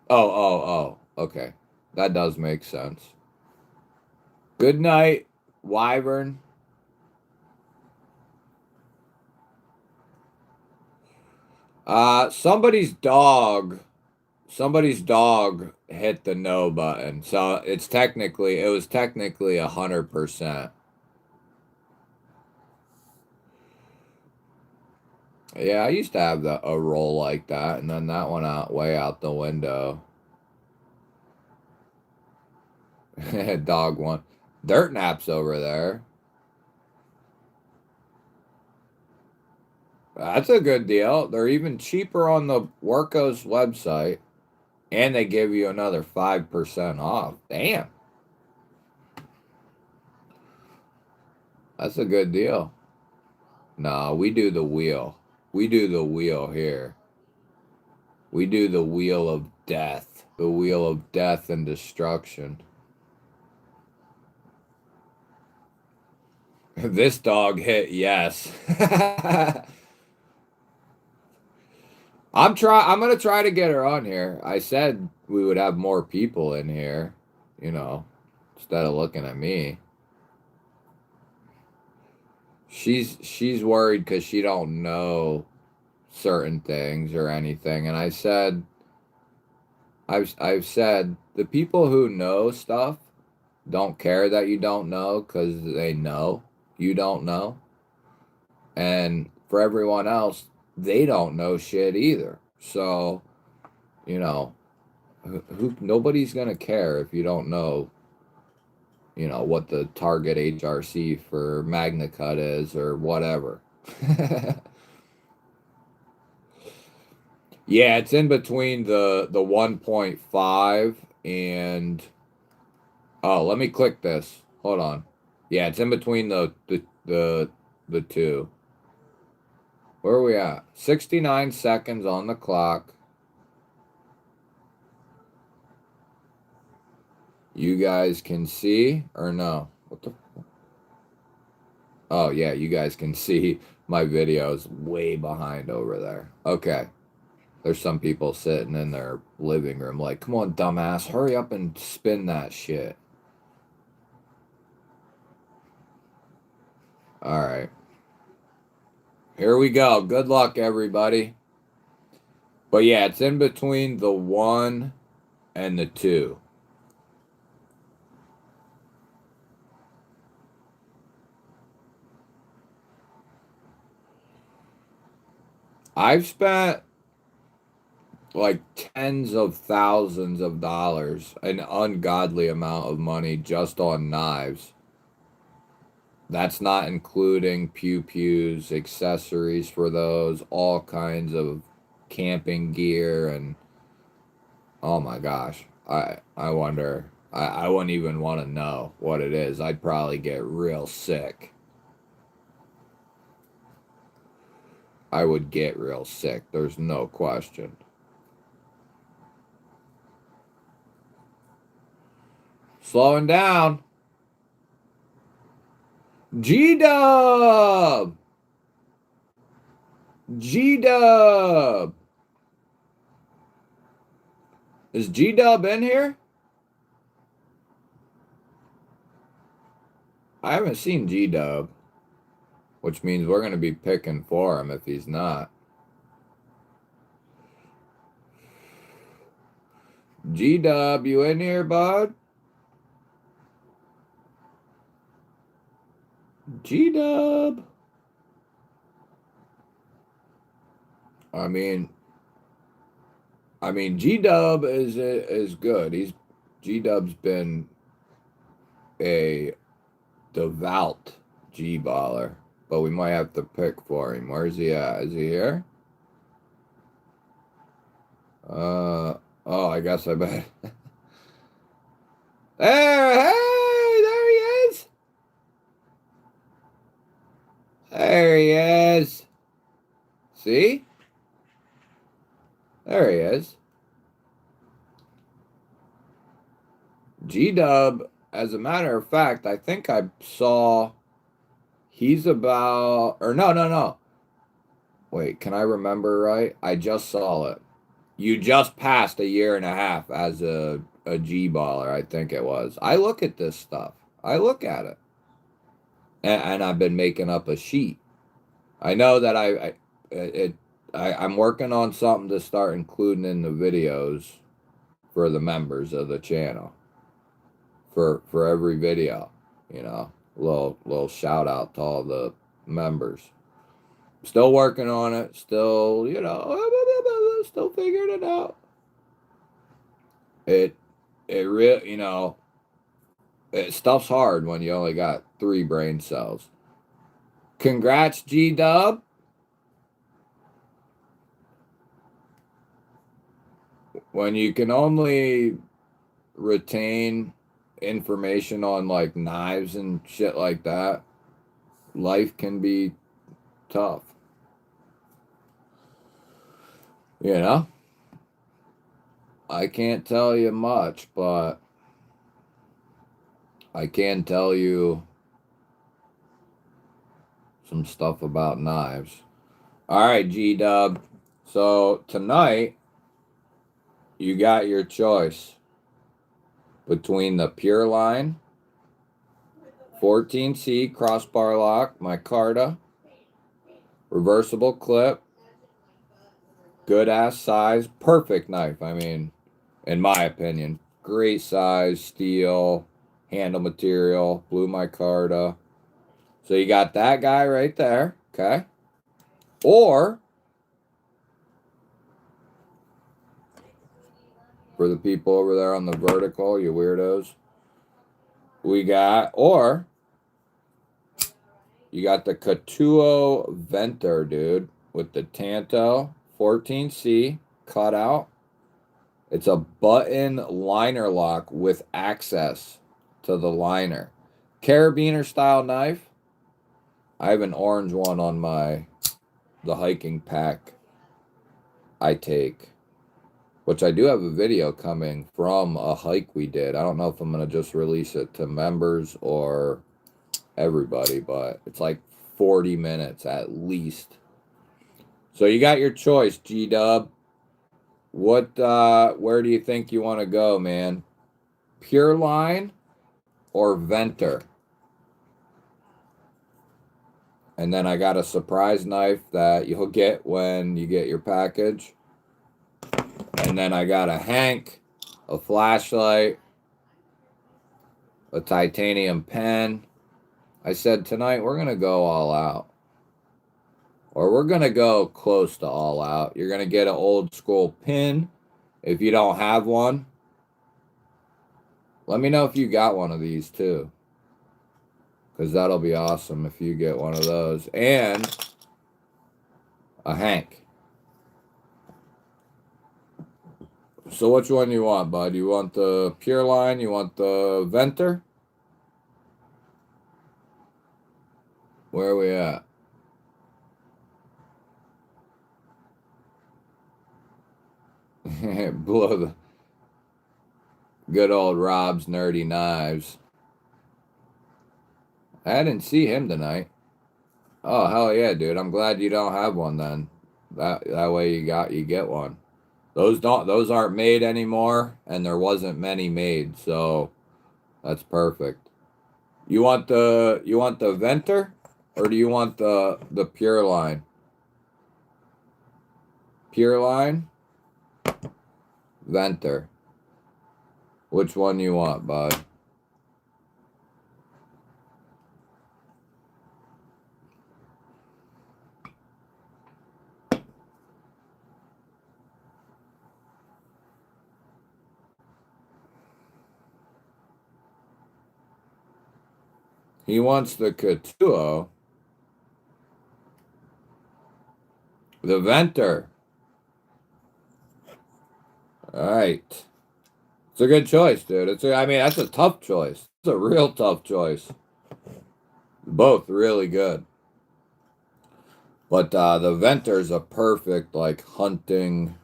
Oh. Okay. That does make sense. Good night, Wyvern. Somebody's dog hit the no button. So it was technically 100%. Yeah, I used to have a roll like that, and then that went way out the window. Dog one. Dirt Nap's over there. That's a good deal. They're even cheaper on the Worko's website, and they give you another 5% off. Damn. That's a good deal. No, we do the wheel. We do the wheel here. We do the wheel of death. The wheel of death and destruction. This dog hit yes. I'm gonna try to get her on here. I said we would have more people in here, instead of looking at me. She's worried because she don't know certain things or anything, and I've said the people who know stuff don't care that you don't know because they know you don't know, and for everyone else, they don't know shit either. So, nobody's gonna care if you don't know, what the target HRC for Magna Cut is or whatever. Yeah, it's in between the 1.5 and let me click this. Hold on. Yeah, it's in between the two. Where are we at? 69 seconds on the clock. You guys can see or no? What the? Oh, yeah, you guys can see my video's way behind over there. Okay. There's some people sitting in their living room like, come on, dumbass, hurry up and spin that shit. All right. Here we go. Good luck, everybody. But yeah, it's in between the 1 and the 2. I've spent like tens of thousands of dollars, an ungodly amount of money just on knives. That's not including pew-pews, accessories for those, all kinds of camping gear, and oh my gosh, I wonder, I wouldn't even want to know what it is. I'd probably get real sick. I would get real sick, there's no question. Slowing down. G-Dub! G-Dub. Is G-Dub in here? I haven't seen G-Dub, which means we're going to be picking for him if he's not. G-Dub, you in here, bud? G-Dub. I mean, G-Dub is good. G-Dub's been a devout G-baller, but we might have to pick for him. Where's he at? Is he here? Oh, I guess I bet. There he is. There he is. See? There he is. G-Dub, as a matter of fact, I think I saw he's about, or no. Wait, can I remember right? I just saw it. You just passed a year and a half as a G-baller, I think it was. I look at this stuff. I look at it. And I've been making up a sheet. I know that I'm working on something to start including in the videos for the members of the channel. For every video, you know, little shout out to all the members. Still working on it. Still, you know, still figuring it out. It really, you know, stuff's hard when you only got 3 brain cells. Congrats, G-Dub. When you can only retain information on like knives and shit like that, life can be tough. You know? I can't tell you much, but I can tell you some stuff about knives. All right, G-Dub. So tonight, you got your choice between the Pure Line 14C crossbar lock, micarta, reversible clip, good ass size, perfect knife. I mean, in my opinion, great size, steel, handle material, blue micarta. So you got that guy right there, okay? Or for the people over there on the vertical, you weirdos, we got, or you got the Katuo Venter, dude, with the Tanto 14C cutout. It's a button liner lock with access to the liner. Carabiner style knife. I have an orange one on the hiking pack I take, which I do have a video coming from a hike we did. I don't know if I'm going to just release it to members or everybody, but it's like 40 minutes at least. So you got your choice, G-Dub. Where do you think you want to go, man? Pure Line or Venter? And then I got a surprise knife that you'll get when you get your package. And then I got a Hank, a flashlight, a titanium pen. I said tonight we're going to go all out. Or we're going to go close to all out. You're going to get an old school pin. If you don't have one, let me know if you got one of these too. Because that'll be awesome if you get one of those. And a Hank. So which one you want, bud? You want the Pure Line? You want the Venter? Where are we at? Blow the good old Rob's Nerdy Knives. I didn't see him tonight. Oh, hell yeah, dude. I'm glad you don't have one then. That way you get one. Those aren't made anymore, and there wasn't many made, so that's perfect. You want the venter, or do you want the pure line? Pure line, venter. Which one you want, bud? He wants the Katuo. The venter. All right. It's a good choice, dude. I mean, that's a tough choice. It's a real tough choice. Both really good. But the venter's a perfect, like, hunting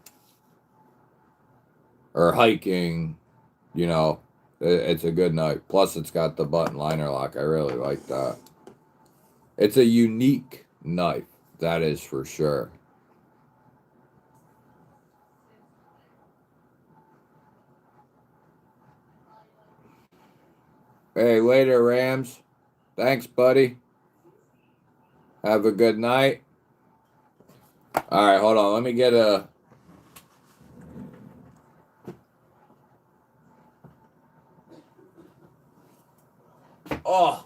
or hiking, you know. It's a good knife. Plus, it's got the button liner lock. I really like that. It's a unique knife. That is for sure. Hey, later, Rams. Thanks, buddy. Have a good night. All right, hold on. Let me get a... Oh!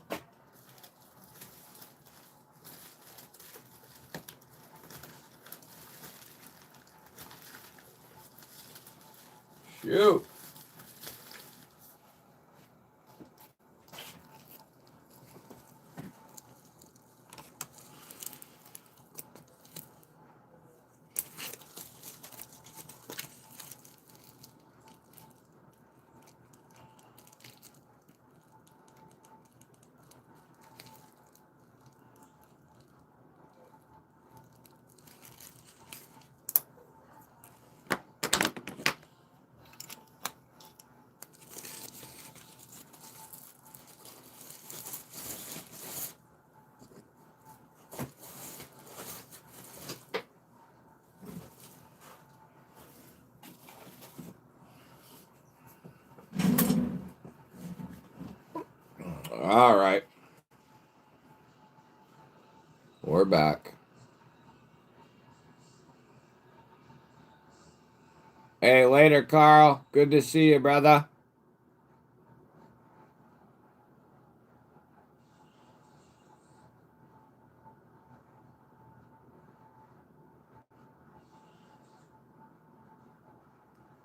Shoot. All right. We're back. Hey, later, Carl. Good to see you, brother.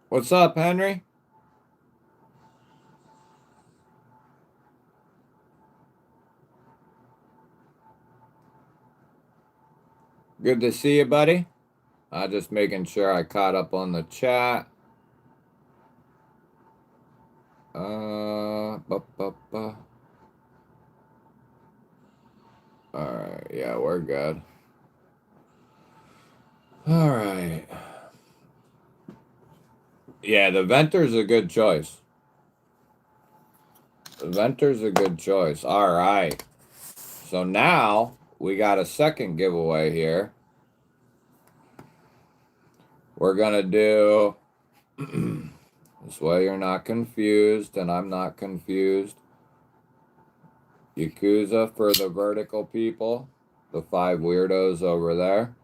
What's up, Henry? Good to see you, buddy. Just making sure I caught up on the chat. Ba. All right, yeah, we're good. All right. Yeah, the venter's a good choice. The venter's a good choice. All right. So now we got a second giveaway here. We're gonna do this way you're not confused and I'm not confused. Yakuza for the vertical people, the 5 weirdos over there.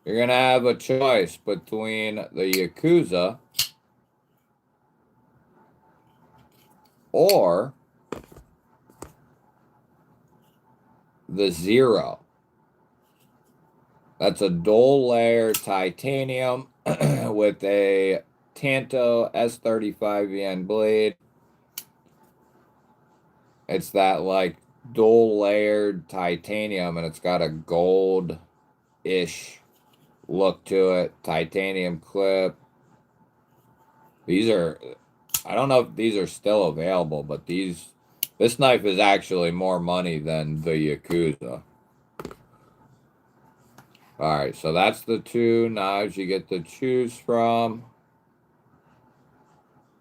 You're gonna have a choice between the Yakuza or the Zero. That's a dual layer titanium with a Tanto S35VN blade. It's that like dual layered titanium and it's got a gold-ish look to it. Titanium clip. These are, I don't know if these are still available, but this knife is actually more money than the Yakuza. Alright, so that's the 2 knives you get to choose from.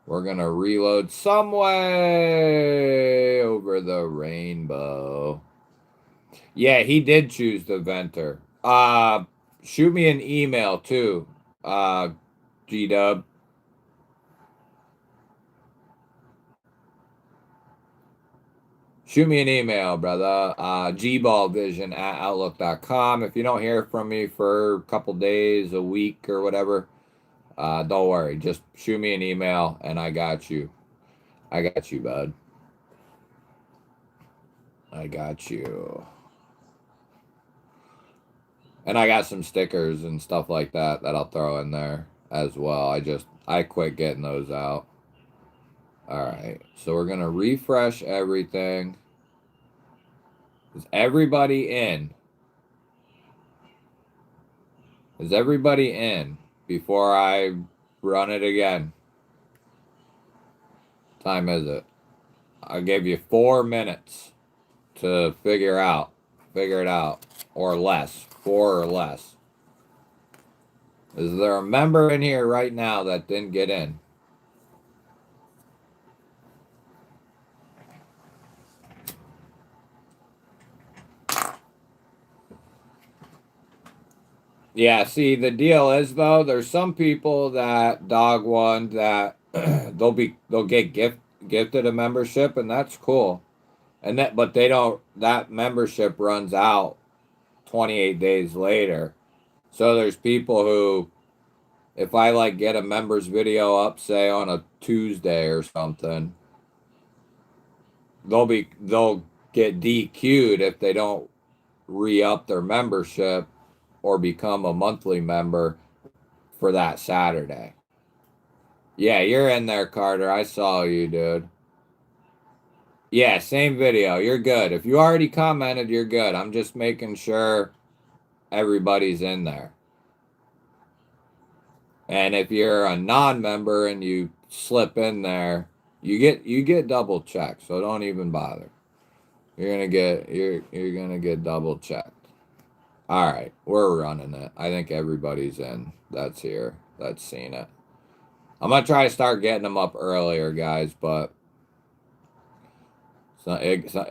We're going to reload some way over the rainbow. Yeah, he did choose the venter. shoot me an email too, G-Dub. Shoot me an email, brother. GBallVision@outlook.com. If you don't hear from me for a couple days, a week, or whatever, don't worry. Just shoot me an email, and I got you. I got you, bud. I got you. And I got some stickers and stuff like that I'll throw in there as well. I quit getting those out. All right. So we're going to refresh everything. Is everybody in? Is everybody in before I run it again? Time is it? I gave you 4 minutes to figure it out, or less, 4 or less. Is there a member in here right now that didn't get in? Yeah, see, the deal is though, there's some people that dog one that they'll get gifted a membership, and that's cool. And but they don't, that membership runs out 28 days later. So there's people who, if I like get a member's video up, say on a Tuesday or something, they'll get DQ'd if they don't re-up their membership or become a monthly member for that Saturday. Yeah, you're in there, Carter. I saw you, dude. Yeah, same video. You're good. If you already commented, you're good. I'm just making sure everybody's in there. And if you're a non-member and you slip in there, you get double checked. So don't even bother. You're gonna get double checked. All right, we're running it. I think everybody's in. That's here. That's seen it. I'm gonna try to start getting them up earlier, guys, but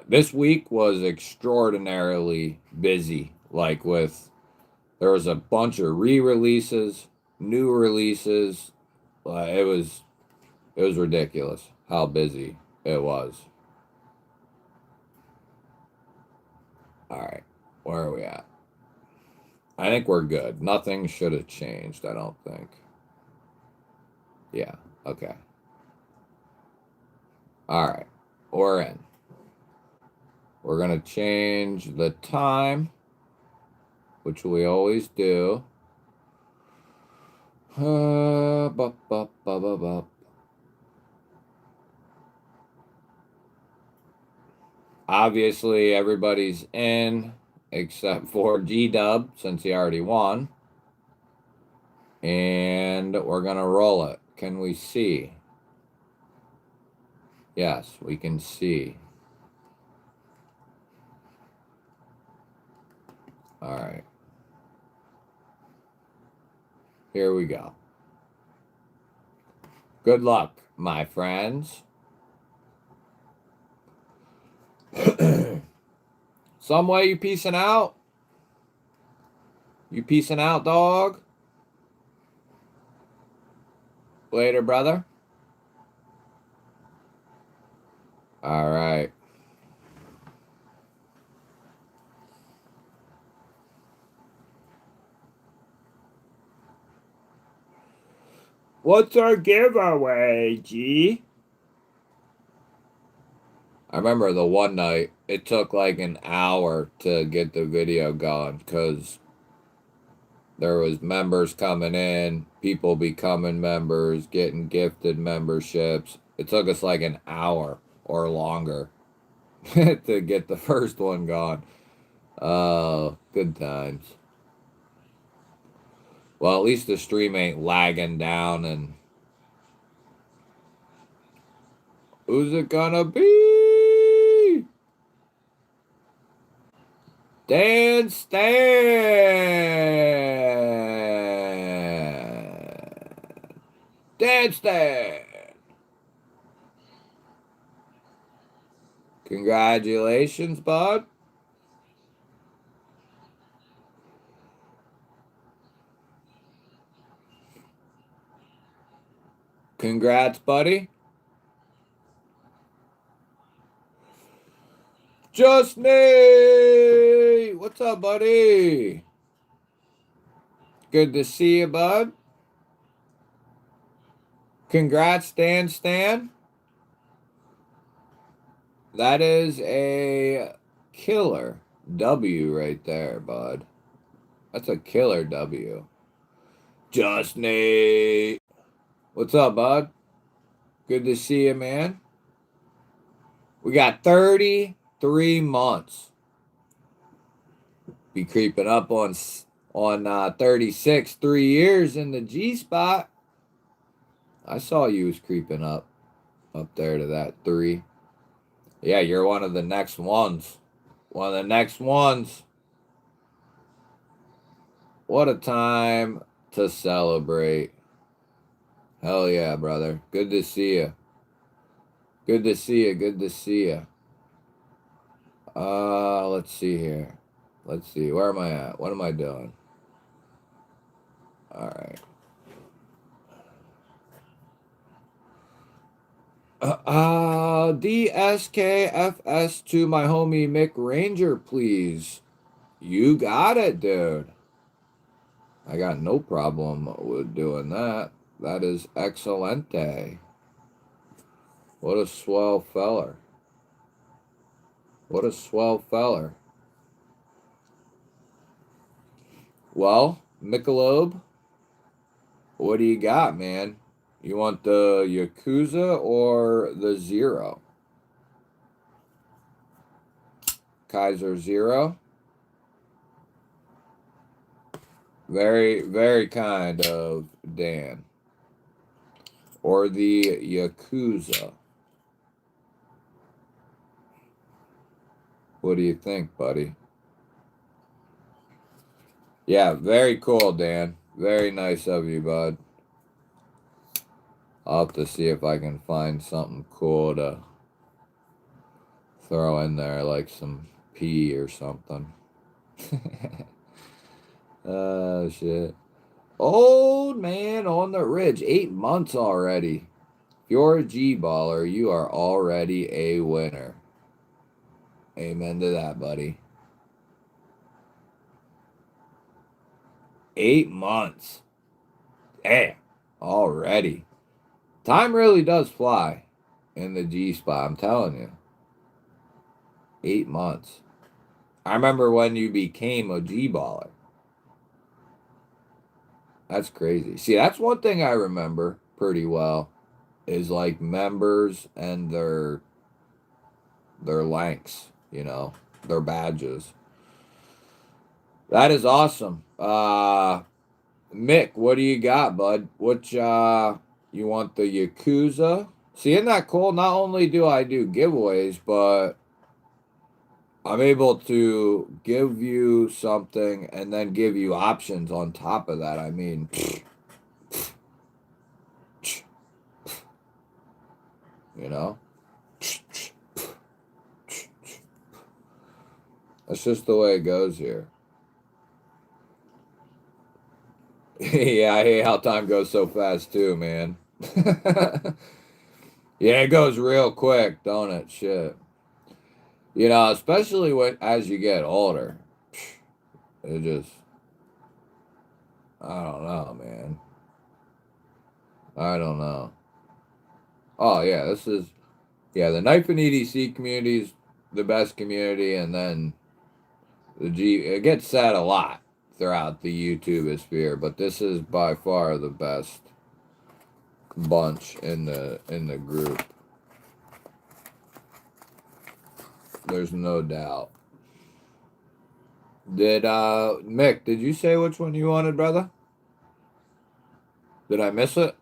this week was extraordinarily busy. Like there was a bunch of re-releases, new releases. It was ridiculous how busy it was. All right, where are we at? I think we're good. Nothing should have changed, I don't think. Yeah, okay. All right, we're in. We're going to change the time, which we always do. Obviously, everybody's in except for G-Dub, since he already won. And we're going to roll it. Can we see? Yes, we can see. All right. Here we go. Good luck, my friends. Some way you peacing out? You peacing out, dog? Later, brother. All right. What's our giveaway, G? I remember the one night, it took like an hour to get the video going because there was members coming in, people becoming members, getting gifted memberships. It took us like an hour or longer to get the first one going. Oh, good times. Well, at least the stream ain't lagging down. And who's it gonna be? Dan Stan! Dan Stan! Congratulations, bud. Congrats, buddy. Just Nate! What's up, buddy? Good to see you, bud. Congrats, Stan. That is a killer W right there, bud. That's a killer W. Just Nate. What's up, bud? Good to see you, man. We got 33 months. Be creeping up on 36, 3 years in the GeeSpot. I saw you was creeping up there to that 3. Yeah, you're one of the next ones. One of the next ones. What a time to celebrate. Hell yeah, brother. Good to see you. Good to see you. Good to see you. Let's see here. Let's see. Where am I at? What am I doing? All right. DSKFS to my homie Mick Ranger, please. You got it, dude. I got no problem with doing that. That is excelente. What a swell feller. What a swell feller. Well, Michelob, what do you got, man? You want the Yakuza or the Zero? Kaiser Zero. Very, very kind of Dan. Or the Yakuza. What do you think, buddy? Yeah, very cool, Dan. Very nice of you, bud. I'll have to see if I can find something cool to throw in there, like some pee or something. Oh, shit. Old man on the ridge. 8 months already. If you're a G-baller, you are already a winner. Amen to that, buddy. 8 months. Damn. Already. Time really does fly in the GeeSpot, I'm telling you. 8 months. I remember when you became a G-baller. That's crazy. See, that's one thing I remember pretty well is like members and their ranks, you know, their badges. That is awesome. Mick, what do you got, bud? Which you want the Yakuza? See, isn't that cool? Not only do I do giveaways, but I'm able to give you something and then give you options on top of that. I mean, you know? That's just the way it goes here. Yeah, I hate how time goes so fast too, man. Yeah, it goes real quick, don't it? Shit. You know, especially as you get older. It just, I don't know, man. I don't know. Oh, yeah, the Knife and EDC community is the best community, and then it gets said a lot throughout the YouTube sphere, but this is by far the best bunch in the group. There's no doubt. Mick, did you say which one you wanted, brother? Did I miss it?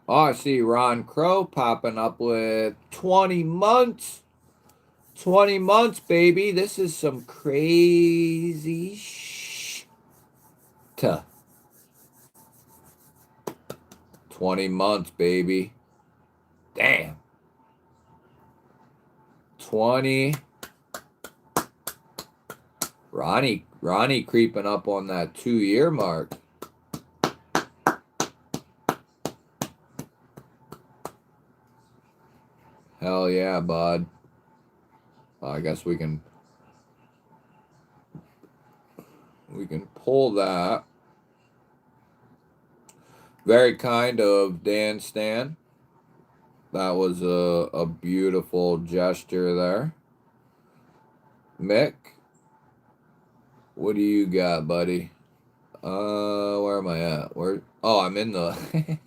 Oh, I see Ron Crow popping up with 20 months. 20 months, baby. This is some crazy shit. 20 months, baby. Damn. 20 Ronnie creeping up on that 2-year mark. Hell yeah, bud. I guess we can pull that. Very kind of Dan Stan. That was a beautiful gesture there. Mick, what do you got, buddy? Where am I at? Oh, I'm in the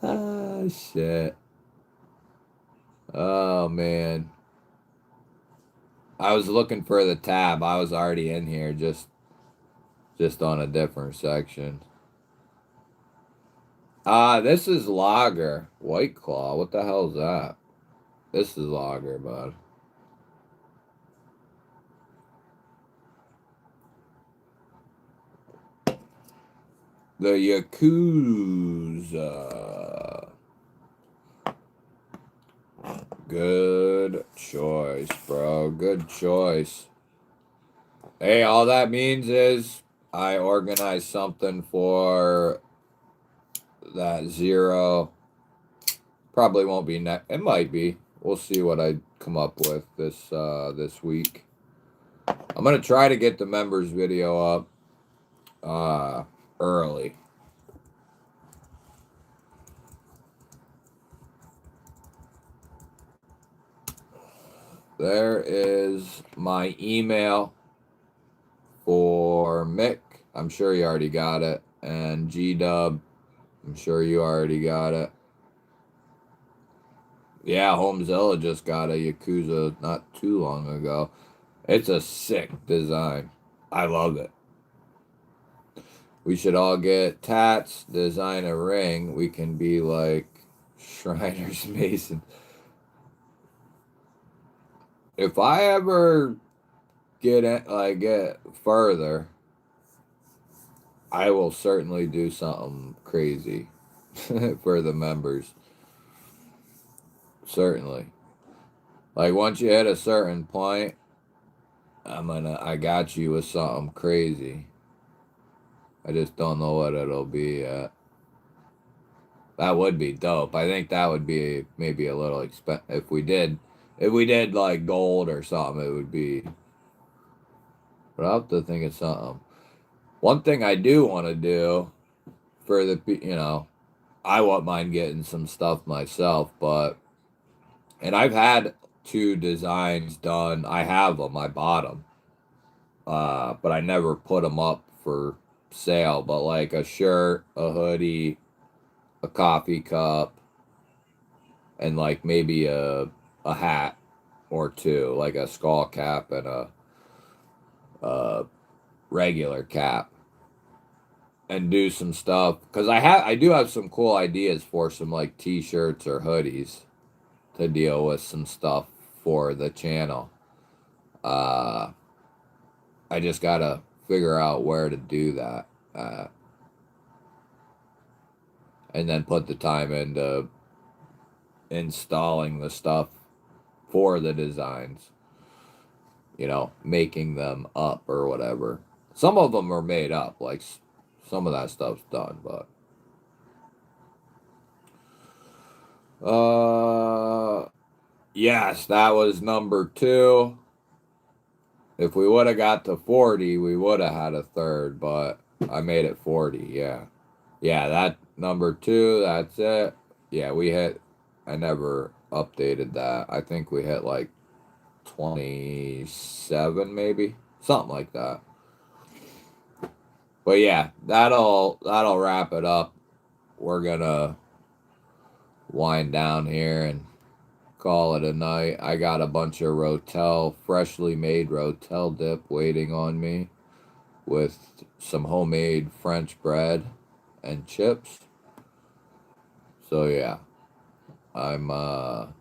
ah, shit. Oh man. I was looking for the tab. I was already in here, just on a different section. This is Lager. White Claw. What the hell is that? This is Lager, bud. The Yakuza. Good choice, bro. Good choice. Hey, all that means is I organized something for that 0. Probably won't be next. It might be. We'll see what I come up with this week. I'm gonna try to get the members video up early. There is my email for Mick. I'm sure you already got it. And G-Dub, I'm sure you already got it. Yeah, Homezilla just got a Yakuza not too long ago. It's a sick design. I love it. We should all get tats, design a ring. We can be like Shriners Mason. If I ever get further, I will certainly do something crazy for the members. Certainly. Like once you hit a certain point, I got you with something crazy. I just don't know what it'll be yet. That would be dope. I think that would be maybe a little expensive. If we did like gold or something, it would be. But I'll have to think of something. One thing I do want to do for the, I wouldn't mind getting some stuff myself, and I've had 2 designs done. I have them. I bought them. But I never put them up for sale. But like a shirt, a hoodie, a coffee cup, and like maybe a hat or 2, like a skull cap and a regular cap, and do some stuff because I do have some cool ideas for some like t-shirts or hoodies to deal with some stuff for the channel. I just gotta figure out where to do that, and then put the time into installing the stuff for the designs, making them up or whatever. Some of them are made up, like some of that stuff's done, but yes, that was number 2. If we would have got to 40, we would have had a third, but I made it 40. Yeah, that number 2, that's it. Yeah, we hit. I never updated that. I think we hit like 27, maybe something like that. But yeah, that'll wrap it up. We're gonna wind down here and call it a night. I got a bunch of freshly made Rotel dip waiting on me with some homemade French bread and chips. So yeah, I'm gonna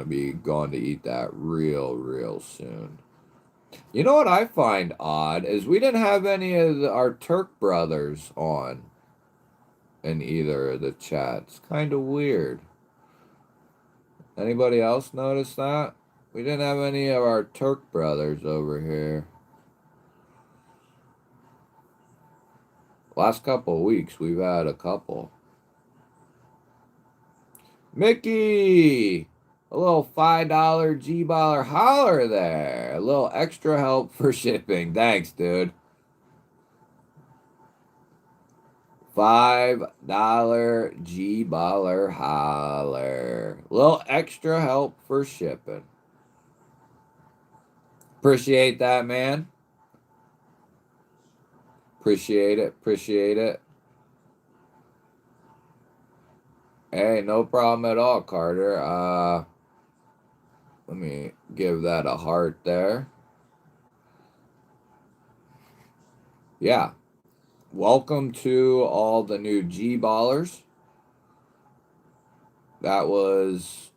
be going to eat that real soon. You know what I find odd is we didn't have any of our Turk brothers on in either of the chats. Kind of weird. Anybody else notice that? We didn't have any of our Turk brothers over here. Last couple of weeks, we've had a couple. Mickey! A little $5 G-baller holler there. A little extra help for shipping. Thanks, dude. $5 G-baller holler. A little extra help for shipping. Appreciate that, man. Appreciate it. Appreciate it. Hey, no problem at all, Carter. Let me give that a heart there. Yeah. Welcome to all the new G-ballers. That was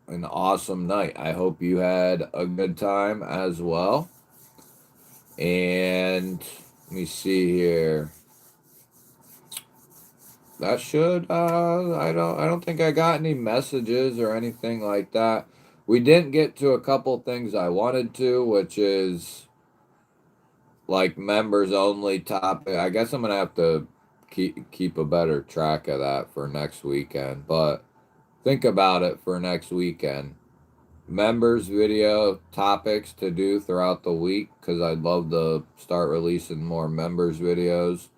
an awesome night. I hope you had a good time as well. And let me see here. That should I don't think I got any messages or anything like that. We didn't get to a couple things I wanted to, which is like members only topic. I guess I'm gonna have to keep a better track of that for next weekend. But think about it for next weekend. Members video topics to do throughout the week, because I'd love to start releasing more members videos.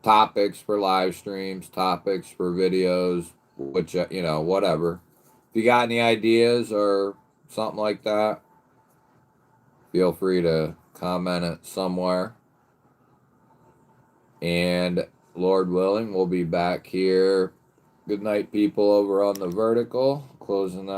Topics for live streams, topics for videos, which, whatever. If you got any ideas or something like that, feel free to comment it somewhere. And Lord willing, we'll be back here. Good night, people, over on the vertical. Closing that.